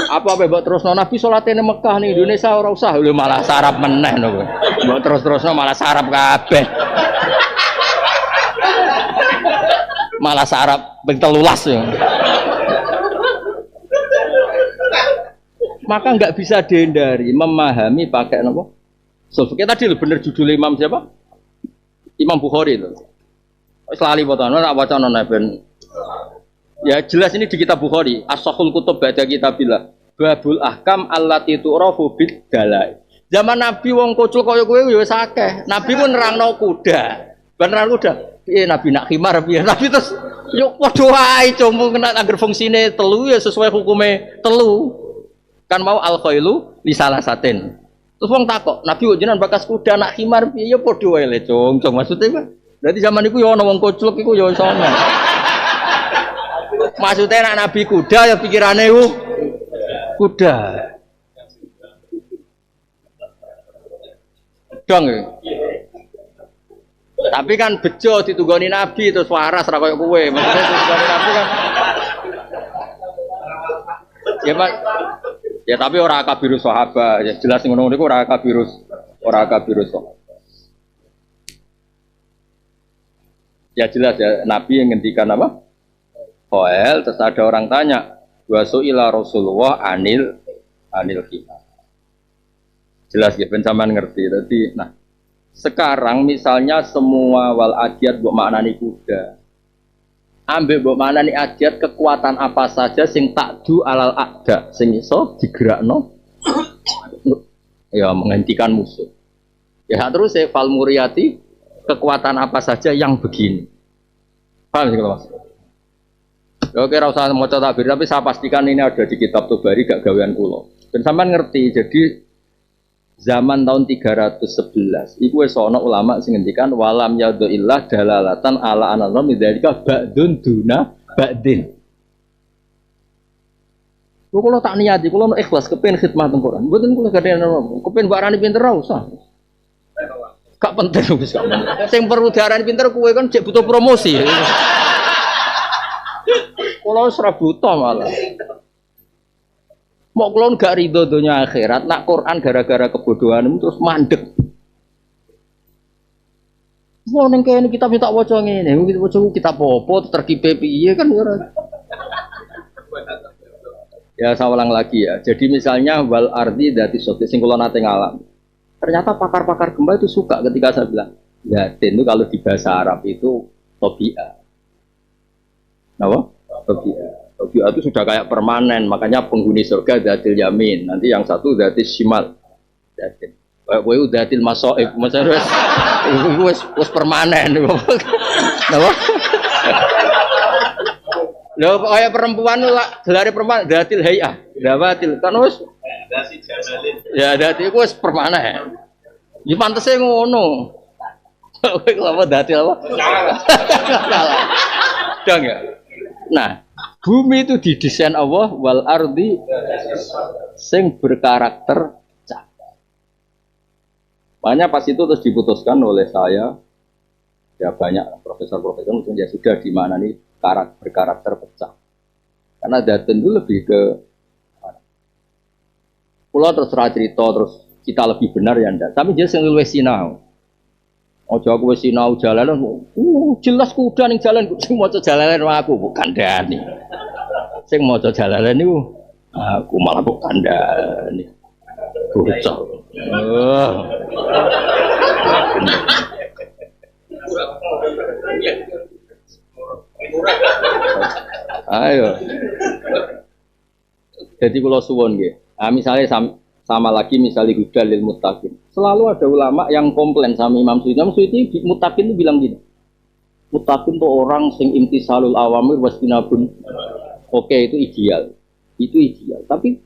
Apa mbok terusno Nabi salate ning Mekah ning Indonesia ora usah lho malah sarap meneh no. Mbok terus-terusno malah sarap kabeh. Malah sarap ping 13 ya. Maka enggak bisa dihindari memahami pakai napa? Sulfur. Tadi lho bener judul Imam siapa? Imam Bukhari itu. Selali potongan nak wacana ben. Ya jelas ini di kitab Bukhari, As-Sahihul Kutub ba'da kitabillah. Babul ahkam allati tu'rafu bid dalai. Zaman Nabi wong kocul kaya kowe ya wis akeh. Nabi ku nerangno kuda. Beneran kuda. Piye Nabi nak khimar piye? Nabi terus yo padha wae cuma kena angger fungsine telu ya sesuai hukume telu. Kan mau al-khailu li salasatin. Terus wong takok, Nabi kok jenengan bakas kuda nak khimar piye ya padha wae le, Cung. Maksudnya kan berarti zaman iku ya ana wong kocluk iku ya iso ana. Maksudnya nak Nabi kuda ya pikirane ku kuda. Dong ya. Tapi kan bejo ditunggoni Nabi terus waras ra koyo kowe. Maksudnya ditunggoni Nabi kan. Ya Pak. Ya tapi ora kabirus sahabat, ya jelas ngono niku ora kabirus sahabat. Ya jelas ya Nabi yang ngendikan apa? Qail, terus ada orang tanya, wa su'ila Rasulullah anil khimar. Jelas ya ben sampean ngerti. Tadi nah, sekarang misalnya semua wal adiyat mbok maknani kuda. Ambek mbok manani ajiat kekuatan apa saja sing takdu alal akda sing iso digerakno ya menghentikan musuh. Ya terus saya fal muriyati kekuatan apa saja yang begini. Paham sih kalau Mas? Ya oke ora usah maca takbir tapi saya pastikan ini ada di kitab Tobari gak gawean kula. Dan sampean ngerti jadi zaman tahun 311 iku wis ana ulama sing ngendikan walam yadhu illah dalalatan ala anna midzalika ba'dun duna ba'din. Kula tak niati kula ikhlas kepen khidmah teng Quran. Mboten kula gadean kepen mbok arani pinter ra usah. Gak penting wis gak penting. Sing perlu diarani pinter kowe kan cek butuh promosi. Kula wis ra buta malah. Mau kulon gak ridho dunia akhirat, nak Quran gara-gara kebodohan terus mandek. Mau neng kene kita minta waca ngene, kita waca kita popo terkipe piye kan ora. Ya saya ulang lagi ya. Jadi misalnya wal ardi dati sote sing kula nate ngalam. Ternyata pakar-pakar gempa itu suka ketika saya bilang, yatin itu kalau di bahasa Arab itu tobia. Apa? Tobia. Tobia itu sudah kayak permanen, makanya penghuni surga datil yamin. Nanti yang satu datil shimal. Datil. Kowe datil masoib, maksudnya wis permanen. Napa? Lho kaya perempuan lah, gelare perempuan datil hayah. Dawatil kan wis dasi jamalin. Ya datil wis permanen. Ya pantese ngono. Kowe apa datil apa? Salah. Dong ya. Nah, bumi itu didesain Allah wal ardi sing berkarakter pecah. Makanya pas itu terus diputuskan oleh saya, ya banyak profesor-profesor mungkin ya sudah di mana nih berkarakter pecah. Karena datang itu lebih ke pulau terus cerita terus kita lebih benar ya ndak. Tapi dia sing luwih sinau. Ojo aku wis sinau jalanan, jelas kuda ning jalan sing maca jalanan aku bukan kandhani. Sing maca jalanan niku aku malah kok kandhani. Bocah. Ayo. Jadi kula suwun nggih. Misalnya sama lagi misalnya hudal lil muttaqin. Selalu ada ulama yang komplain sama Imam Suyuti. Imam Suyuti muttaqin itu bilang gini. Muttaqin tuh orang sing imtisalul awamir wastinabun. Oke, itu ideal. Itu ideal. Tapi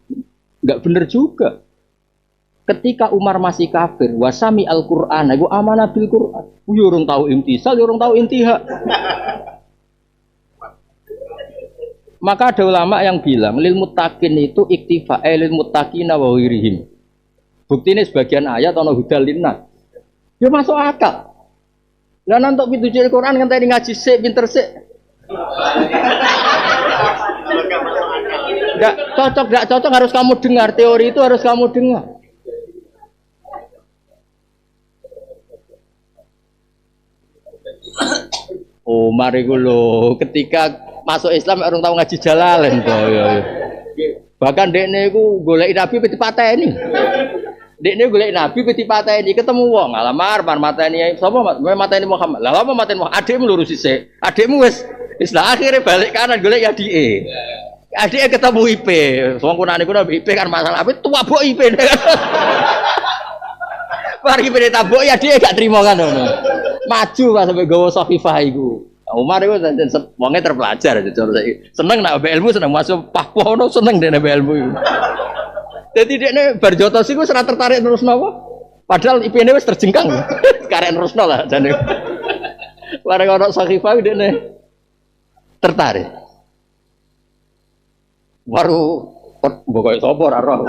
enggak benar juga. Ketika Umar masih kafir, wasami Al-Qur'an, iku amanah bil Qur'an. Yo urung tahu imtisal, yo urung tahu intihak. Maka ada ulama yang bilang lil muttaqin itu iktifa lil muttaqina wa ghairihim. Buktine sebagian ayat ana hudal linnas. Ya masuk akal. Lah nantok pitutur Quran ngenteni ngaji sik pinter sik. Enggak cocok harus kamu dengar, teori itu harus kamu dengar. Oh, mari lho, ketika masuk Islam orang tahu ngaji Jalalain kok ya. Bahkan dekne iku goleki Nabi peti pateni. Dekne golek Nabi peti pateni ketemu wong, alamar mateni sapa mateni Muhammad. Lah apa mateni Muhammad? Adikmu lurus sik. Adikmu wis lah akhire balik kanan golek ya adike. Adike ketemu IP. Wong kunane kuwi IP kan masalah apa tua bok IP. Mari IP tabok ya adike gak trimo kan ngono. Maju pas sampai gawa Sahifah iku. Umar itu wonge terpelajar aja cara saiki. Seneng nak ilmu seneng masuk Papua ono seneng dene ilmu iku. Dadi dekne bar jotos iku ora tertarik terus napa? Padahal IP-ne wis terjengkang. Karek terusno lah jane. Bareng ono Sahifah dekne tertarik. Baru pokoke sapa ora roh.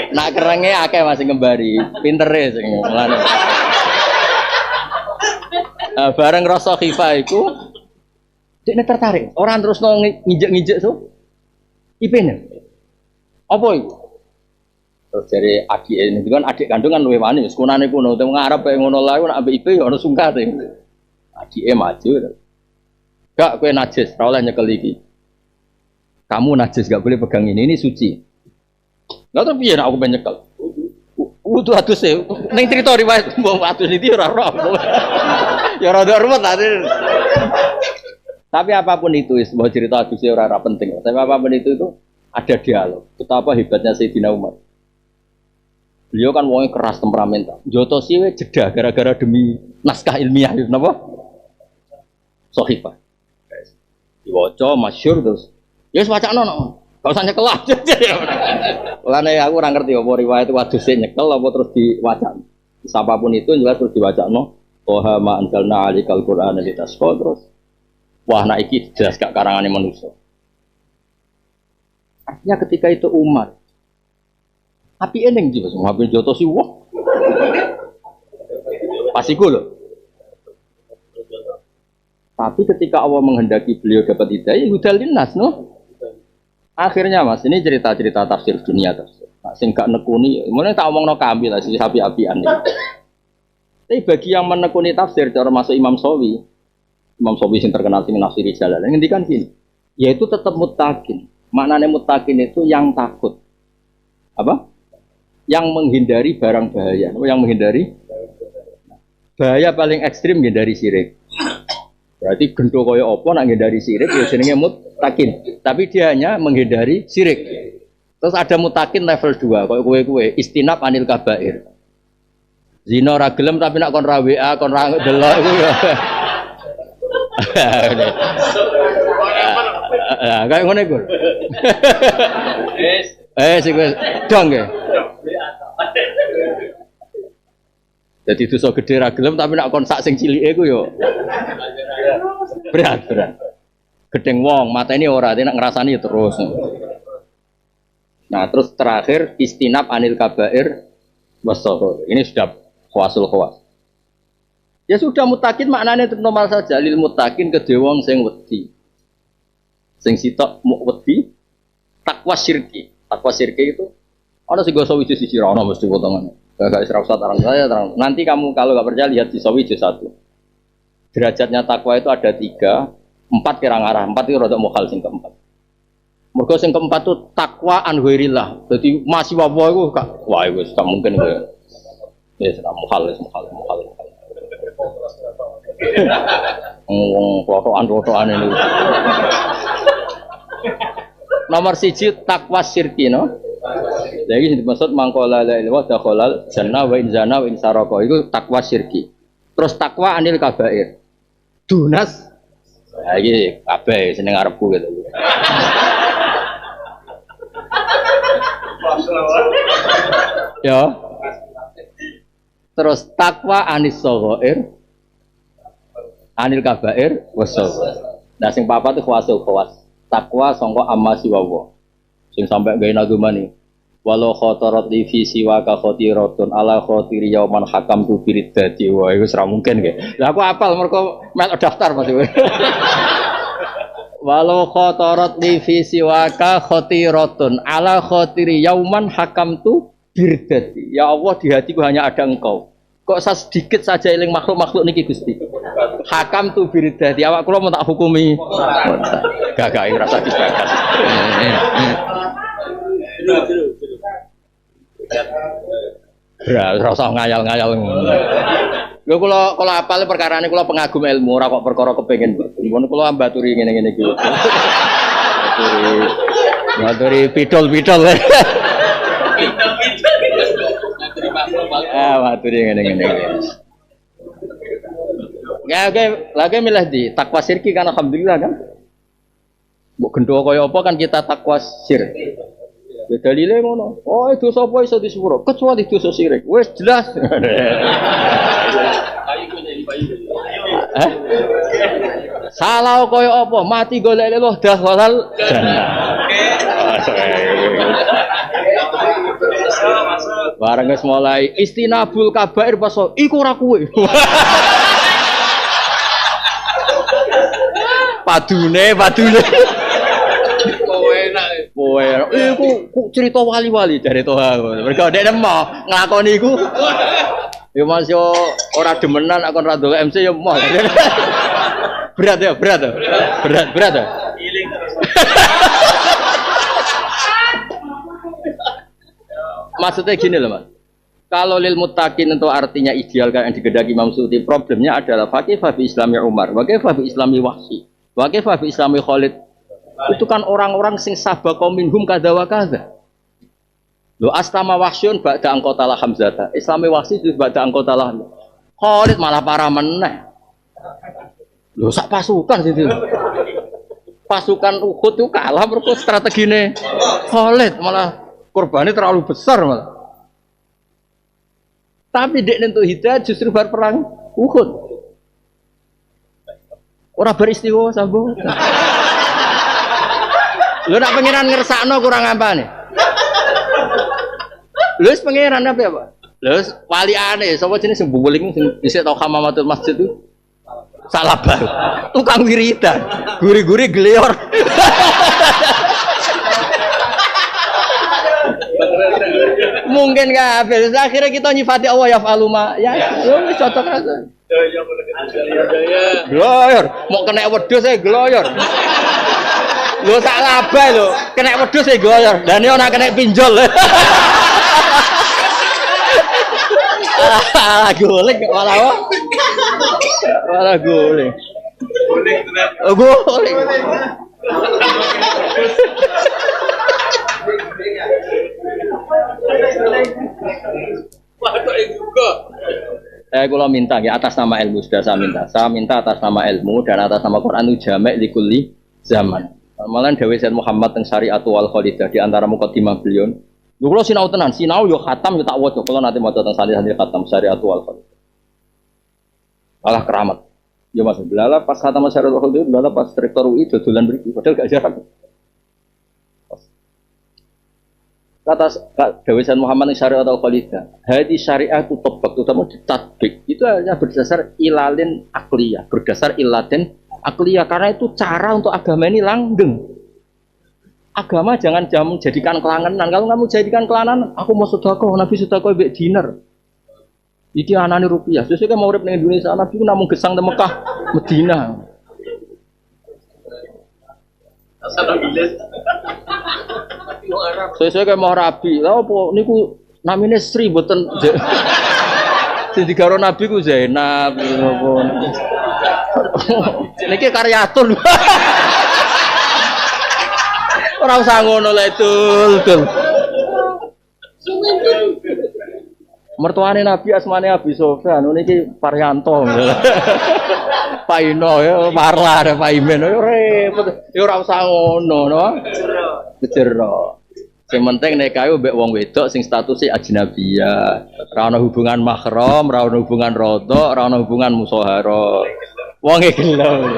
Nah kerenge akeh masih ngembari, pintere sing ngene. Bareng rasa khifah iku dekne tertarik. Ora terusno nginjek-nginjek so. IP-ne. Apa iku? Terus dari adik ini kan adik kandungan luwih wani wis kunane kuno teng ngarep kaya ngono lae nek ambek IP ya ono sungkate. Adike maju. Gak kowe najis, ora oleh nyekel iki. Kamu najis gak boleh pegang ini suci. Lah terus piye nek aku pengen nyekel? Wudu adus e. Ning crito riwayat mbok adus iki ora roh. Ya ora ruwet lah. Tapi apapun itu, sebuah cerita adus ora penting. Tapi apapun itu ada dialog. Betapa hebatnya Sayyidina Umar. Beliau kan wongnya keras temperamental. Jotosi jeda gara-gara demi naskah ilmiah itu napa? Sahifah. Diwaca masyhur terus. Ya wis wacana no. Gak usah nyekel aja. Mulane aku ora ngerti apa riwayat waduse nyekel apa terus diwaca. Siapapun itu jelas terus diwacano. Toha ma anzalna 'alaikal Qur'ana litasqa terus. Wah, nah iki jelas gak karangane manusia. Artinya ketika itu Umar api eneng juga semua api jotosi wah. Pasiku loh. Tapi ketika Allah menghendaki beliau dapat hidayah, hudal linnas, no? Akhirnya mas, ini cerita-cerita tafsir dunia tafsir. Nah, sing gak nekuni, mulai tak omong no kambil lah, si sapi-apian. Tapi bagi yang menekuni tafsir, cara masuk Imam Sawi yang terkenal sing nafsiri jalan, ngendikan gini, yaitu tetap muttaqin. Maknanya muttaqin itu yang takut, apa? Yang menghindari barang bahaya. Yang menghindari bahaya paling ekstrim menghindari syirik. Berarti gendo kaya apa nak menghindari syirik ya jenenge muttaqin. Tapi dia hanya menghindari syirik. Terus ada muttaqin level 2 kaya kowe istinab anil kabair. Zina ora gelem tapi nak kon ra WA, kon ra delok iku ya. Kayak ngono iku. Sing wis dong nggih. Jadi dosa gede ra gelem tapi nak kon sak sing cilike iku yo berat. Gedeng wong, mateni ora, nek ngrasani terus. Nah, terus terakhir istinab anil kabair wasahur. Ini sudah khawasul khawas. Ya sudah muttaqin maknanya normal saja lil muttaqin kedhe wong sing wedi. Sing sitok muk wedi takwa syirki. Takwa syirki itu ana sing goso wiji siji ra ono mesti potongan. Gak isra usah terang saya terang. Nanti kamu kalau gak percaya lihat di Sawi juz 1. Derajatnya takwa itu ada 3, 4 kira ngarah, 4 itu rada mukhal sing keempat. Mergo sing keempat itu takwa an ghairillah. Dadi masih apa iku wah iku gak mungkin kowe. Ya sudah mukhal. Foto-fotoan ini. Nomor 1 takwa syirki no. Jadi ini maksud mangkola la ilaha illallah dakhalal jannah wa in zana wa in saraka itu takwa syirki. Terus takwa anil kabair. Dunas iki kabeh seneng arepku gitu. Ya. Terus takwa anis shaghair anil kabair wasaghar. Nah sing papat itu khawas. Takwa sangka amma siwawa. Sing sampai gawe nagumani. Walau khotorot li fi siwaka khotiratun ala khotiri yauman hakam tu biridati. Wah itu ora mungkin nggih. Lah aku apal mergo melok daftar Mas. Walau khotorot li fi siwaka khotiratun ala khotiri yauman hakam tu biridati. Ya Allah di hatiku hanya ada Engkau. Kok sedikit saja eling makhluk-makhluk niki Gusti. Hakam tu biridati. Awak kula mau tak hukumi. Gagak rasa dibagas. Ora usah ngayal-ngayal ngono. Lho kula apal perkarane kula pengagum ilmu ora kok perkara kepengin. Mun kula ambaturi ngene-ngene iki. Maturi pidol-pidol. Maturi ngene-ngene. Ya oke, lagi milih di takwa syirki kan alhamdulillah kan. Mbok gendho kaya apa kan kita takwa syirk. Ya dalile ngono. Oh, dosa apa iso disepuro? Kecuali dosa syirik. Wis jelas. Salah kaya apa? Mati golek Allah dakhalal jannah. Bareng wis mulai istinabul kabair paso iku ora kuwe. Padune. Kowe iku cerita wali-wali dari Toha. Mergo nek mau nglakoni iku ya Mas yo ora demenan akon ra ndol MC yo mau. Berat ya. Iling terus. Maksudnya gini loh Mas. Kalau lil muttaqin itu artinya ideal kan yang digedaki Imam Suyuti, problemnya adalah fakifah bi Islami Umar, fakifah bi Islami Wahsy, fakifah bi Islami Khalid. Itu kan orang-orang sing sabaqa minhum kadza wa kadza. Lo astama Wahsyun ba'da angqatalah Hamzah. Islami Wahsy itu ba'da angqatalah Khalid malah parah meneh. Lho sak pasukan situ. Pasukan Uhud itu kalah mergo strategine Khalid malah korbannya terlalu besar malah. Tapi dek nentu hidayah justru bar perang Uhud. Ora beristiwa sambung. Lu nak pengiran ngersakno kurang apa nih? Lu pengiran apa ya Pak? Lu wali aneh, sapa jenis sing buling sing dhisik tau Hamamatul Masjid itu? Salabar. Tukang wiridan. Guri-guri gelior. Mungkin enggak habis. Akhirnya kita nyifati Allah ya fa'aluma. Ya, wis cocok aja. Gloyor, mau kena wedhus e gloyor. Lho sak labah lho, kena wedhus e gloyor. Dan yo nak kena pinjol. Golek malah. Malah golek. Golek tenan. Oh golek. Kalau minta ya atas nama ilmu sudah saya minta. Saya minta atas nama ilmu dan atas nama Quran itu jamek likulli zaman. Malah Dewi Sayyid Muhammad yang syariatu wal khalidah di antara mukadimah beliau. Lu kalau sinau tenan, sinau yo khatam yo tak waca. Kalau nanti mau tentang santri khatam syariatu wal khalidah. Malah keramat. Ya Mas, belala pas khatam syariatu wal khalidah, belala pas rektor UI dodolan mriki, padahal gak jarang. Kata Dewi Sayyid Muhammad yang syariat al-khalidah, hadi syariah itu tobak, terutama ditatbik, itu hanya berdasar ilalin akliyah, berdasar ilatin akliyah, karena itu cara untuk agama ini langgeng. Agama jangan jadikan kelangenan. Kalau kamu jadikan kelangenan, aku mau sedekah, Nabi sedekah mbek dinar. Iki anane rupiah. Sesuk mau urip ning Indonesia, Nabi ku namung gesang te Mekah, Madinah. Asal bilis. Saya kayak mau rabi, lah apa niku namine Sri boten. Sing digaro Nabi ku Zainab apa. Niki karyatun. Ora usah ngono lek tul. Mertuane Nabi asmane Abi Sofyan, niki Paryanto. Pak Ino ya Marla ada Pak Imen ya repot. Ya ora usah ngono no. Jero. Sing penting nek kae mbek wong wedok sing statusé ajnabiyah. Ora ana hubungan mahram, ora ana hubungan rodok, ora ana hubungan musahara. Wong e gelem.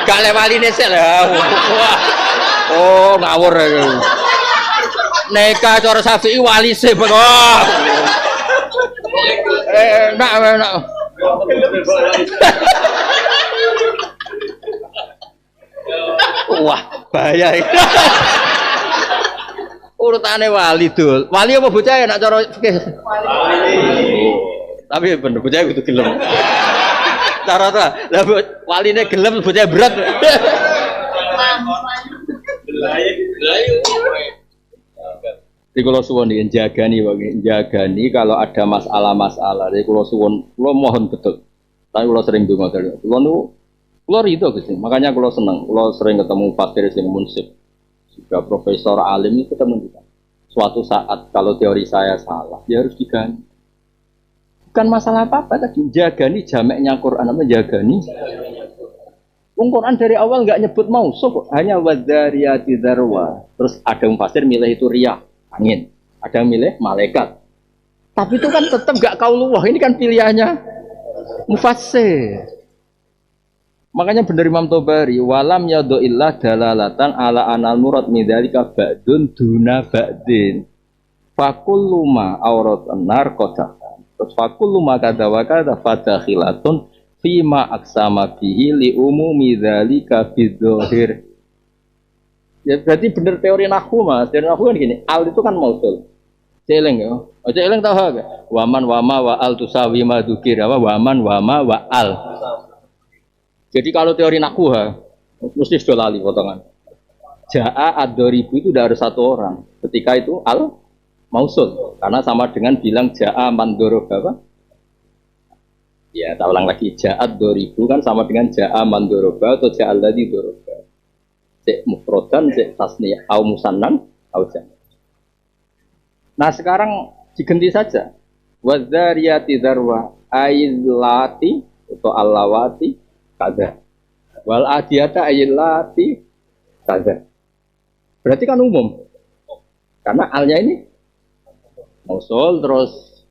Gak le waline sik lho. Oh, ngawur aku. Neka cara Syafi'i wali sih pokok. Nak. Wah, bahaya. Urutane wali dul. Wali apa bocah ya nak cara fikih? Wali. Tapi bener bocah kudu gelem. Cara ta, lah waline gelem bocah berat. Jadi kalau suwon jagani kalau ada masalah-masalah. Jadi kalau suwon, kalau mohon betul. Tapi kalau sering dengar dari kalau itu gitu. Makanya kalau senang, kalau sering ketemu fakir yang munsif, juga profesor alim itu ketemu kita. Suatu saat kalau teori saya salah, dia harus diganti. Bukan masalah apa-apa tadi. Jagani jameknya Quran apa jagani? Quran dari awal nggak nyebut mausuf, hanya wadzariyati dzarwa. Terus ada mufasir milih itu riyah, angin. Ada yang milih malaikat. Tapi itu kan tetap nggak qaulullah. Ini kan pilihannya mufasir. Makanya benar Imam Tobari, walam yaduillah dalalatan ala anal murad min dzalika ba'dun duna ba'din. Fakullu ma auratan nar qadatan. Terus fakullu ma kadza wa kadza fadakhilatun fima aksama bihi li umumi dzalika bidzahir. Ya berarti benar teori nahwu Mas. Teori nahwu kan gini, al itu kan mausul. Celeng ya. Aja eleng tahu enggak? Waman wama wa al tusawi ma dzukir apa waman wama wa al. Jadi kalau teori nahwu mesti sudah lali potongan. Jaa ad-doribu itu udah harus satu orang. Ketika itu al mausul karena sama dengan bilang jaa man doroba apa? Ya, tak ulang lagi. Ja'ad doribu kan sama dengan ja'a mandoroba atau ja'al ladhi doroba. Cek mufrodan, cek tasniyah, au musannan, au jam'. Nah sekarang diganti saja. Wadzariyati dzarwa ailati atau allawati kada. Wal adiyata ailati kada. Berarti kan umum. Karena alnya ini mausul terus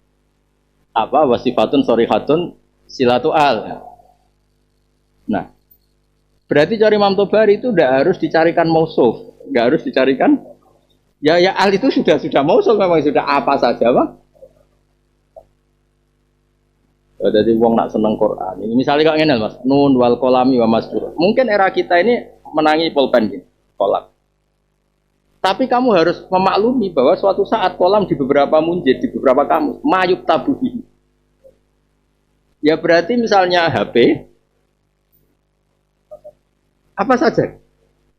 apa wasifatun shorihatun silatu al. Nah, berarti cari Imam Tobari itu tidak harus dicarikan mausuf, nggak harus dicarikan. Ya al itu sudah mausuf memang sudah apa saja bang. Jadi wong nak seneng Quran. Ini misalnya kok ngene Mas, nun wal kolami wa masdur. Mungkin era kita ini menangi pulpen gini, kolam. Tapi kamu harus memaklumi bahwa suatu saat kolam di beberapa munjid, di beberapa kamus, mayub tabuhi. Ya berarti misalnya HP, apa saja.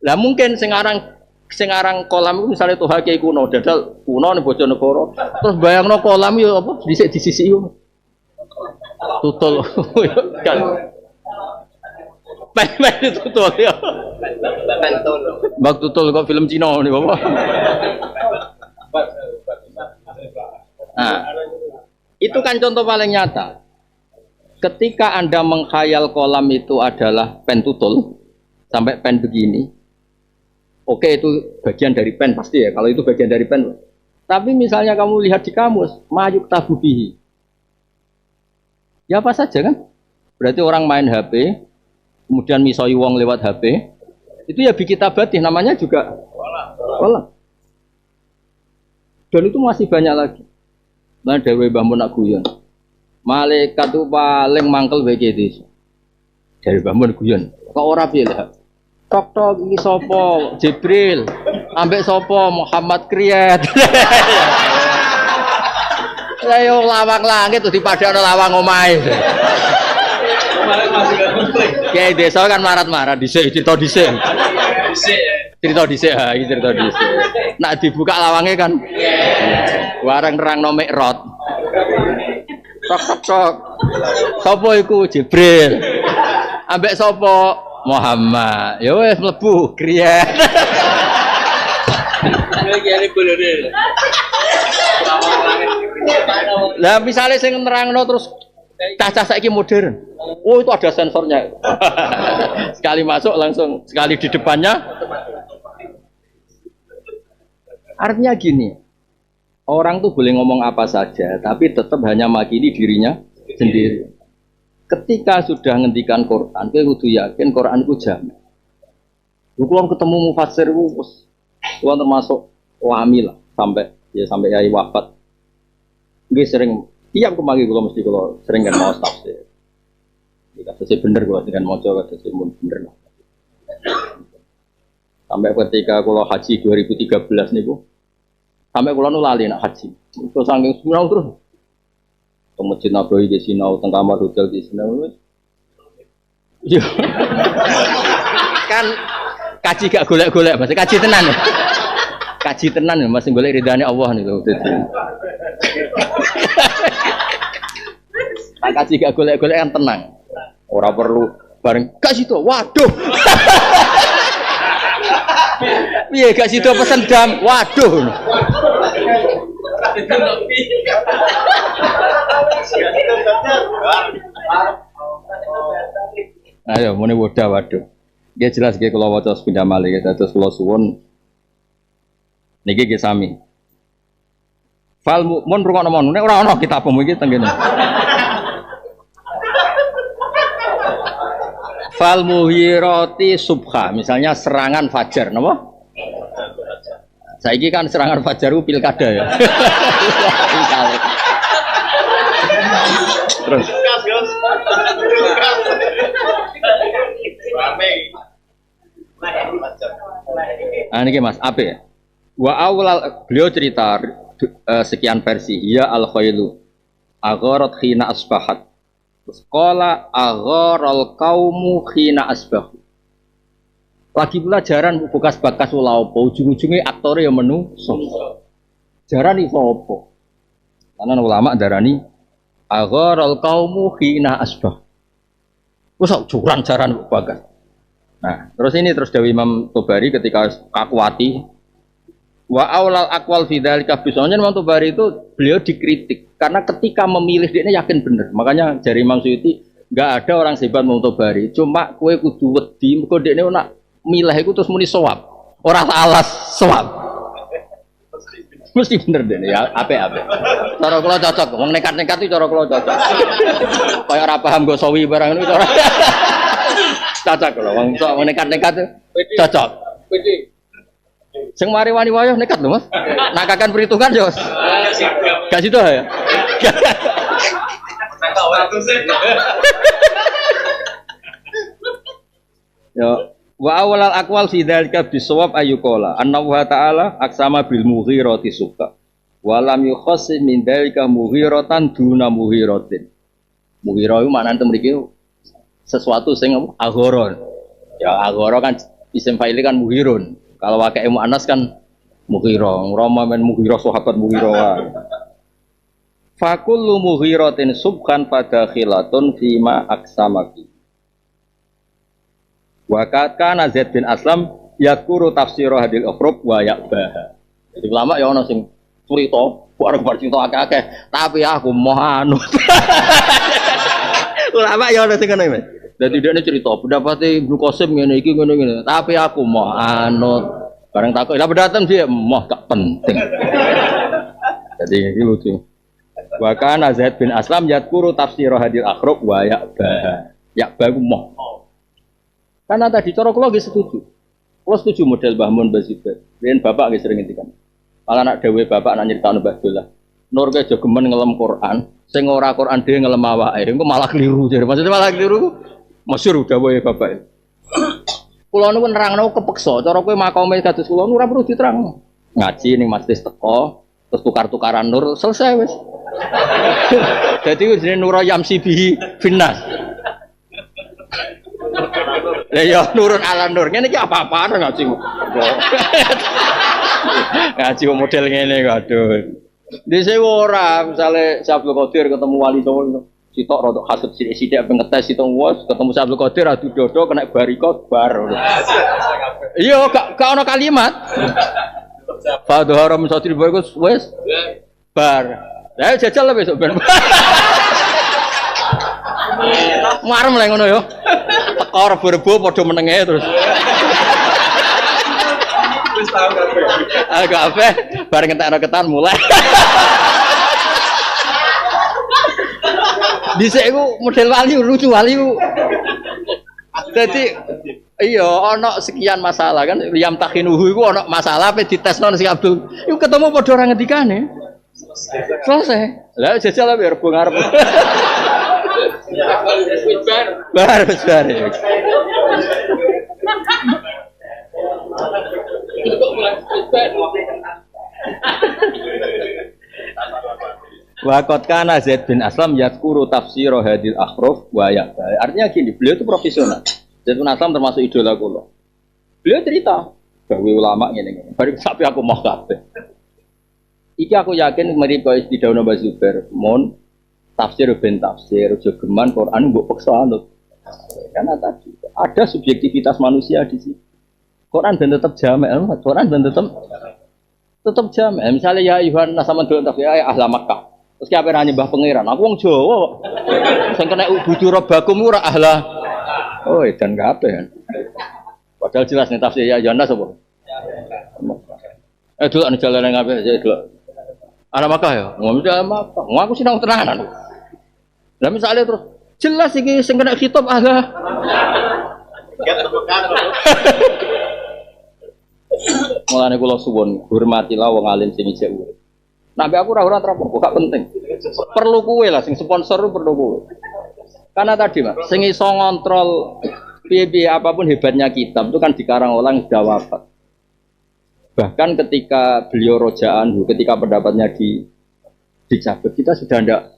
Lah mungkin sengarang kolam itu misalnya tuh hakiki kuno, dadal kuno nih Bojonegoro. Terus bayangno kolam itu apa? Di sisi itu. Tutul. Kan. Pen tutul ya. Bak tutul kok film Cina nih Bapak. Nah, itu kan contoh paling nyata. Ketika Anda mengkhayal kolam itu adalah pen tutul, sampai pen begini, oke itu bagian dari pen pasti ya, kalau itu bagian dari pen. Tapi misalnya kamu lihat di kamus, mayuk tabubihi. Ya apa saja kan? Berarti orang main HP, kemudian misoi wong lewat HP, itu ya bikitabatih, namanya juga kolam. Dan itu masih banyak lagi. Nah, Dewi Mbah Mun nak guyon. Malaikat itu paling mangkel begitu. Dari Mbah Mun guyon. Kok ora piye lah. Tok iki sapa? Jibril. Ambek sapa? Muhammad Kriyat. Ayo lawang langit tuh dipadakno lawang omahe. Kayak desa kan marat-marat dhisik cerita dhisik. Cerita dhisik ha, iki cerita dhisik. Nak dibuka lawangnya kan. Warang nerangno mikrot. Tok. Sopo iku Jibril. Ambek sopo Muhammad. Ya wis mlebu kriyat. Iki bolone. Lah misalnya saya nerangno terus cacah saiki modern. Oh itu ada sensornya. Sekali masuk langsung sekali di depannya. Artinya gini, orang tuh boleh ngomong apa saja, tapi tetap hanya makili dirinya sendiri. Ketika sudah ngendikan Quran, kowe kudu yakin Quran itu jamin. Kalau ketemu mufassir itu, kalau termasuk wami lah sampai yai wafat. Gue sering tiap kemari kalau mesti kalau sering kan mau tafsir. Jika sesuai bener kalau dengan mau coba sesuai bener lah. Sampai ketika kalau haji 2013 nih bu, sampai kalau nulali nak haji, terus saking semua terus. Ke Masjid Nabawi di Sinau, teng kamar hotel di Sinau. Kan kaji gak golek-golek, masih kaji tenan ya. Kaji tenan ya, masih golek ridhane Allah nih loh. Kaji gak golek-golek kan tenang. Ora perlu bareng kasih tuh. Waduh. Piye gak sido pesen dam. Waduh. Ayo muni waduh. Dia jelas nggih kula waca sepindah malih terus kula suwun niki nggih sami. Fal mun rungokno mon nek ora ana kitab iki teng kene. Fal muhirati subha, misalnya serangan fajar, napa? Saiki kan serangan fajar ku pilkada ya. Terus ini Mas, apa ya? Wa awal beliau cerita sekian versi. Ya al khailu agharat khina asbahat. Sekolah agharal kaumu khina asbahu. Lagi pula jaran bekas-bekas ulaupo, ujung-ujungnya aktornya yang menu jaran itu apa? Karena ulama darani agharal kaumu khina asbah. Usah curang jaran bekas. Nah, terus ini terus dari Imam Tobari ketika kakuati wa aulal aqwal fi dzalika bisanya Imam Tobari itu beliau dikritik karena ketika memilih dia yakin bener. Makanya dari Imam Suyuti enggak ada orang sehebat Imam Tobari, cuma kowe kudu wedi mergo dekne nak milih iku terus muni sawab. Ora alas sawab. Mesti bener deh ya, apik-apik. Cara kula cocok, wong nekat-nekat iki cara kula cocok. Kaya ora paham go sawi barang niku cara. Cocok lho, wong sok nekat-nekat cocok. Sing mari wani wayah nekat lho, Mas. Nakakan perhitungan yo. Gak situ ya. Yo, wa awal aqwal fi dzalika bisawab ayyuqala annahu ta'ala aksama bil mughirati suka wa lam yukhassis min dzalika mughiratan duna mughiratin. Mughira iku maknane mriki sesuatu sing aghara. Ya aghara kan isim fa'il kan mughirun. Kalau wakai muannas kan mughira. Rama men mughira sahabat mughira. Fa kullu mughiratin subhan fadakhilatun fima aksamaki. Wa kana Zaid bin Aslam yakuru tafsir hadil ukhrub wa ya'baha. Jadi ulama ya ana sing cerita, bareng cerita akeh-akeh, tapi aku mau anut. Ulama ya ana sing ngono iki. Dadi dhekne cerita, pendapate Ibnu Qasim ngene iki ngene-ngene, tapi aku mau anut. Bareng takok, "Lah pendapat dia moh gak penting." Jadi iki lucu. Wa kana Zaid bin Aslam yakuru tafsir hadil ukhrub wa ya'baha. Ya'ba ku moh. Karena tadi cara kula nggih setuju. Kula setuju model Mbah Mun Bazibar. Riyen bapak nggih sering ngendikan. Malah nak dawuhe bapak nak nyritakno Mbah Dullah. Nur ke aja gemen ngelem Quran, sing ora Quran dhewe ngelem awake. Engko malah keliru jare. Maksudnya malah keliru. Masyhur dawuhe bapak. Kula niku nerangno kepeksa, cara kowe makome kados kula ora perlu diterangno. Ngaji ning masjid teko, terus tukar-tukaran nur selesai wis. Dadi ku jenenge Nur Yamsibi Finnas. Lah ya nurun ala nur. Ngene iki apa-apaan ngaji. Ngaji model ngene aduh. Dise ora misale Syabdul Qadir ketemu wali songo sitok rodok hasud sithik-sithik ben ngetes sitok wes ketemu Syabdul Qadir adu dodo kena barikot bar. Iya gak ana kalimat. Fadharam satri bagus wes. Bar. Lah jajal lah besok ben. Marem lah ngono yo. Teko rebo-rebo padha menenge terus. Wis tau kabeh. Ah kabeh bareng entekno ketan mulai. Dhisik iku model wali lucu wali ku. Dadi iya ana sekian masalah kan liam takhinuhu iku ana masalah pe ditesno sing Abdul. Iku ketemu padha ora ngendikane. Selesai. Lah jajal lah biar rebo ngarep. Bar. Waqat kana Zaid bin Aslam yazkuru tafsir hadil akhruf wa ayat. Artinya gini, beliau itu profesional. Zaid bin Aslam termasuk idola kula. Beliau cerita, bahwa ulama ngene-ngene. Bari sampai aku mau kabeh. Iki aku yakin mereka istidhauna Mbah Zubair, mon tafsir ben tafsir, aja geman Quran mbok paksa anut. Karena tadi ada subjektivitas manusia di situ. Quran ben tetap jamak, Quran ben tetap jamak. Misalnya ya Yuhan sama doa tafsir ya ahla Makkah. Terus ki ape ra nyembah pangeran? Aku wong Jawa. Sing kena budu robakum ora ahla. Oh, edan kabeh kan. Padahal jelas nih tafsir ya Yuhan sapa? Delok nek jalane ngape aja delok. Ahla Makkah ya. Ngomong ahla Makkah. Aku sinau tenanan. Lah misalnya terus jelas iki sing kena khitab ahla. Mulane kula suwun hormatilah wong alim sing isih urip. Nabi aku ora trapo, gak penting. Perlu kowe lah sing sponsor perlu kowe. Karena tadi Mas, sing iso ngontrol piye-piye apapun hebatnya kitab itu kan dikarang orang sudah wafat. Bahkan ketika beliau rojaan, ketika pendapatnya dicabut, kita sudah tidak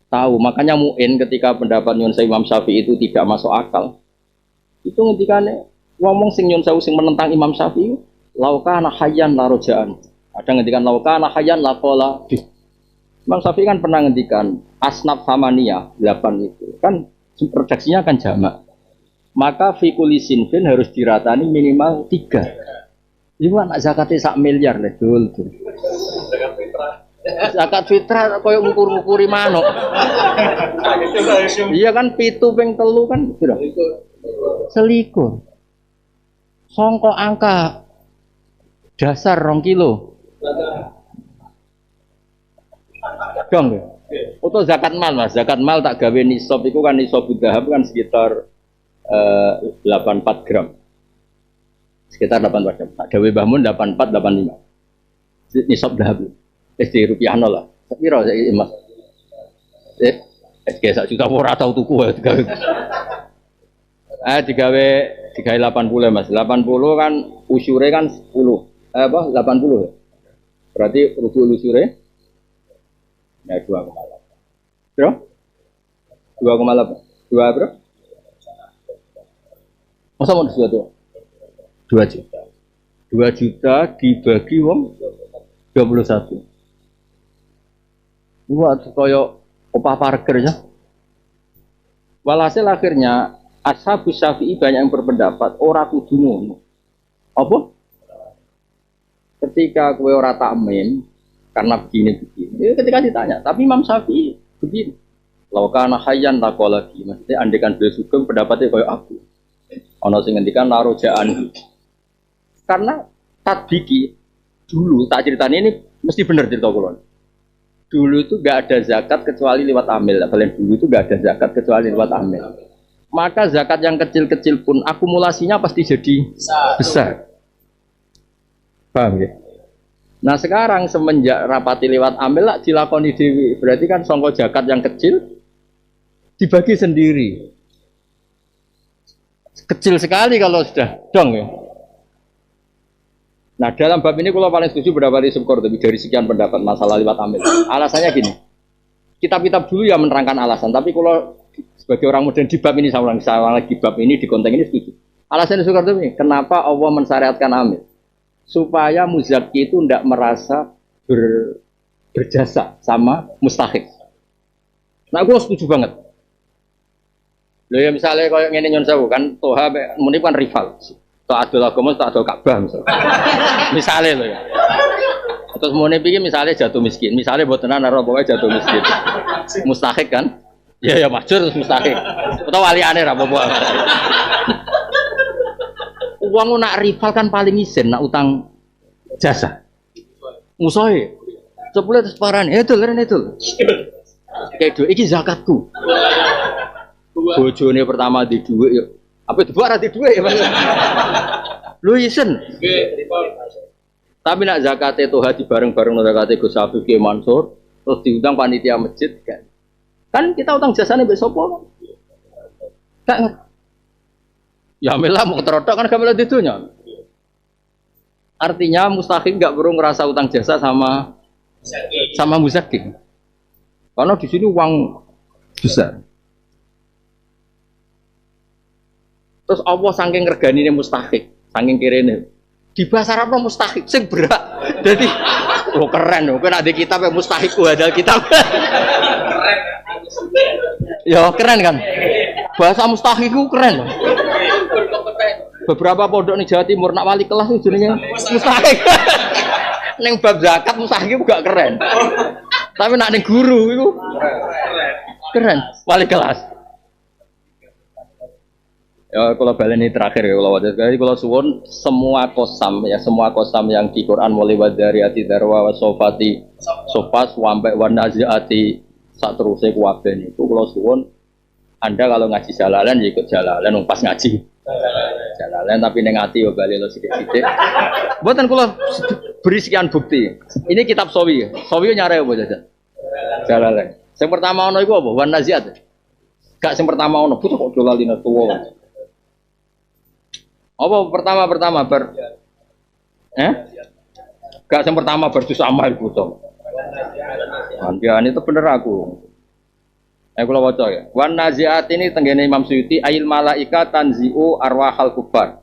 tahu. Makanya Mu'in ketika pendapat Nyun Sewu Imam Syafi'i itu tidak masuk akal. Itu ketika ngomong sing Nyun Sewu sing menentang Imam Syafi'i, laukana hayyan la rojaan. Ada ngendikan laukana hayyan la qala. Imam Syafi'i kan pernah ngendikan asnaf samaniyah 8 itu. Kan redaksinya kan jamak. Maka fi kulli sinfin harus diratani minimal 3. Iku anak zakate sak miliar le dul. Zakat fitrah koyo ngukur-ngukuri manuk. Iya kan 7 ping 3 kan piro? Selikur. Sangka angka dasar 2 kilo. Dong ya. Untuk zakat mal Mas, zakat mal tak gawe nisab iku kan nisab dhahab kan sekitar 84 gram. Sekitar 84 gram. Dawe Mbah Mun 84 85. Nisab dhahab. Di rupiah nol lah. Piro saiki Mas? Sak juta ora tau tuku ya digawe. Digawe 80 Mas. 80 kan usyure kan 10. 80 ya. Berarti rubu usyure ya 2,8. Bro? 2,8. 2 bro? Masa mau disuatu? 2 juta. 2 juta dibagi wong 21. Wah, kaya opah parkir ya. Walhasil akhirnya Ashabus Syafi'i banyak yang berpendapat ora kudu ngono. Apa? Ketika kowe ora takmin karena begini. Ya, ketika ditanya, tapi Imam Syafi'i begini. Laukana hayyan laqala lagi. Maksudnya andekan beliau sugeng pendapatnya kaya aku. Ana sing ngendikan narojaan. Karena tadbiki dulu tak ceritanya ini mesti benar cerita kula. Dulu itu enggak ada zakat kecuali lewat amil. Kalian dulu itu enggak ada zakat kecuali lewat amil. Maka zakat yang kecil-kecil pun akumulasinya pasti jadi besar. Paham ya? Nah sekarang semenjak rapati lewat amil lah dilakoni dewi. Berarti kan sangka zakat yang kecil dibagi sendiri. Kecil sekali kalau sudah dong ya. Nah dalam bab ini kalau paling setuju pendapat Syekh Qurtubi dari sekian pendapat masalah lewat amil. Alasannya gini. Kitab-kitab dulu ya menerangkan alasan. Tapi kalau sebagai orang modern di bab ini saya lagi bab ini di konteks ini setuju. Alasannya Syekh Qurtubi, kenapa Allah mensyariatkan amil? Supaya muzaki itu tidak merasa berjasa sama mustahik. Nah, gue setuju banget. Loh ya misalnya kalau ngene Nyon Sewu kan Toha muni kan rival. Tak adol agama, tak adol Ka'bah misalnya. Misalnya loh ya. Terus mau pikir misalnya jatuh miskin, misalnya buat tenan naro pokoknya jatuh miskin, mustahik kan? Ya majur terus mustahik. Atau wali aneh apa buat? Uang nak rival kan paling isin, nak utang jasa. Musuhnya, 10 terus parani, itu. Kayak dua, iki zakatku. Bojone pertama di dua, yuk. Apa itu buat di dua ya? Lu isin. Tapi nak zakat itu hati bareng-bareng zakatnya Gus Habib Ki Mansur, terus diundang panitia masjid kan. Kan kita utang jasanya besok kan. Kan. Ya melah mau terodok kan kamera ditunya. Artinya mustahik enggak perlu ngerasa utang jasa sama muzakin. Karena di sini uang besar. Terus Allah saking regani ini mustahik, saking kirene. Di bahasa Arab mustahik sing berat. Jadi keren loh, kan ada kitab yang mustahik ada kitab. Ya keren kan? Bahasa mustahik itu keren loh. Beberapa pondok di Jawa Timur nak wali kelas itu jenenge mustahik. Neng bab zakat mustahik itu gak keren. Tapi nak neng guru itu keren, wali kelas. Ya kalau baleni terakhir ya kalau wadah sekali kalau suwon semua kosam yang di Quran mulai wadariyati darwa wasofati sofas sampai wanaziati saat terusnya kuaben itu kalau suwon Anda kalau ngaji jalalan ya ikut jalalan pas ngaji jalalan tapi nengati ya balik lo sidik-sidik buatan kalau beri sekian bukti ini kitab sawi nyari apa saja jalalan yang pertama ono itu apa wanaziat gak yang pertama ono butuh kok jolalina tua apa pertama gak yang pertama berdus amal butuh Andian itu bener aku kalau baca ya wan naziat ini tenggene Imam Suyuti ail malaika tanzi'u arwahal kubar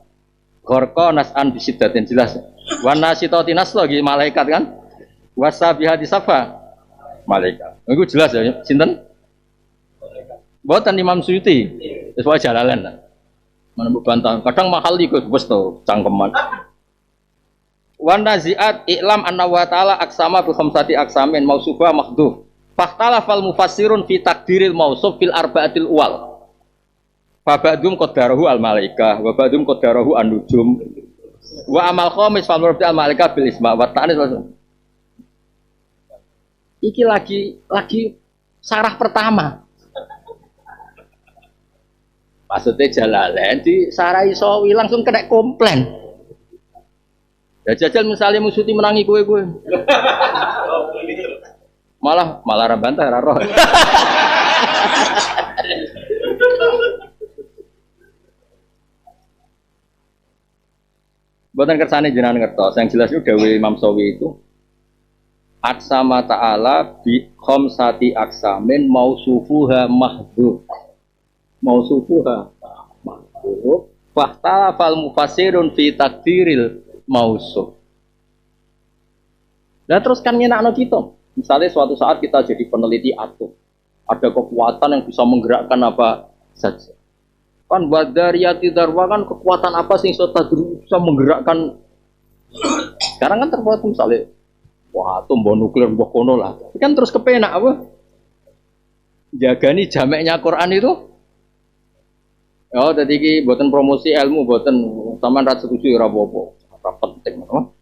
gorko nas'an bisidatin jelas wan nasitati nas lagi malaikat kan wasabihati safa malaikat itu jelas ya sinten buatan Imam Suyuti sesuai jalalan lah mana bantah kadang mahal ikut bos tuh cangkeman wan naziat i'lam anna wa ta'ala aksama bi khamsati aksamin mausufah mahdhuf fakhtalafal mufassirun fi takdiril mausuf fil arba'atil uwal fa ba'dhum qaddarahu al malaikah wa ba'dhum qaddarahu an nujum wa amal khamis fal murabbi al malaikah bil isma wa ta'anis iki lagi sarah pertama maksudnya jalalan di sarai sawi langsung kena komplain. Ya jajal misalnya musuti menangi gue. Malah rabantah raro. Buatan kersane jenengan ngertos, yang jelas itu Dawi Imam Sawi itu aksama ta'ala bi khamsati aksamin mausufuha mahdhuf. Mausufuha mahdhuf fahtalafal mufassirun fi takdiril mausuf. Nah terus kan nyenakno kita. Misalnya suatu saat kita jadi peneliti atom, ada kekuatan yang bisa menggerakkan apa saja. Kan wadariyati darwa kan kekuatan apa sih bisa menggerakkan. Sekarang kan terbuat misalnya atom bom nuklir bom kono lah. Kan terus kepenak apa? Jagani jameknya Quran itu. Oh, tadi ki buatan promosi ilmu, buatan sampean ra setuju ora apa-apa. Ora penting, no.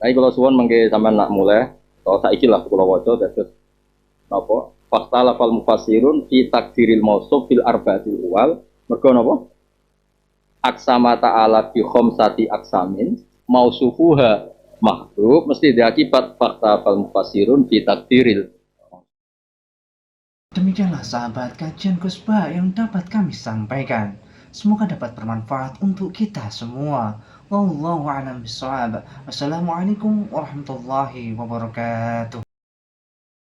Nah, kalau suwon mengke sampean nak mulai, atau saiki lah kula waca dados napa? Faqtala fal mufassirun fi takdiril mausuf fil arba'atil uwal. Mergo napa? Aksama ta'ala bi khamsati aksamin mausufuha mahdhuf mesti diakibat fakta fal mufassirun fi takdiril. Demikianlah sahabat kajian Kusba yang dapat kami sampaikan. Semoga dapat bermanfaat untuk kita semua. Wallahu a'lam bishawab. Wassalamualaikum warahmatullahi wabarakatuh.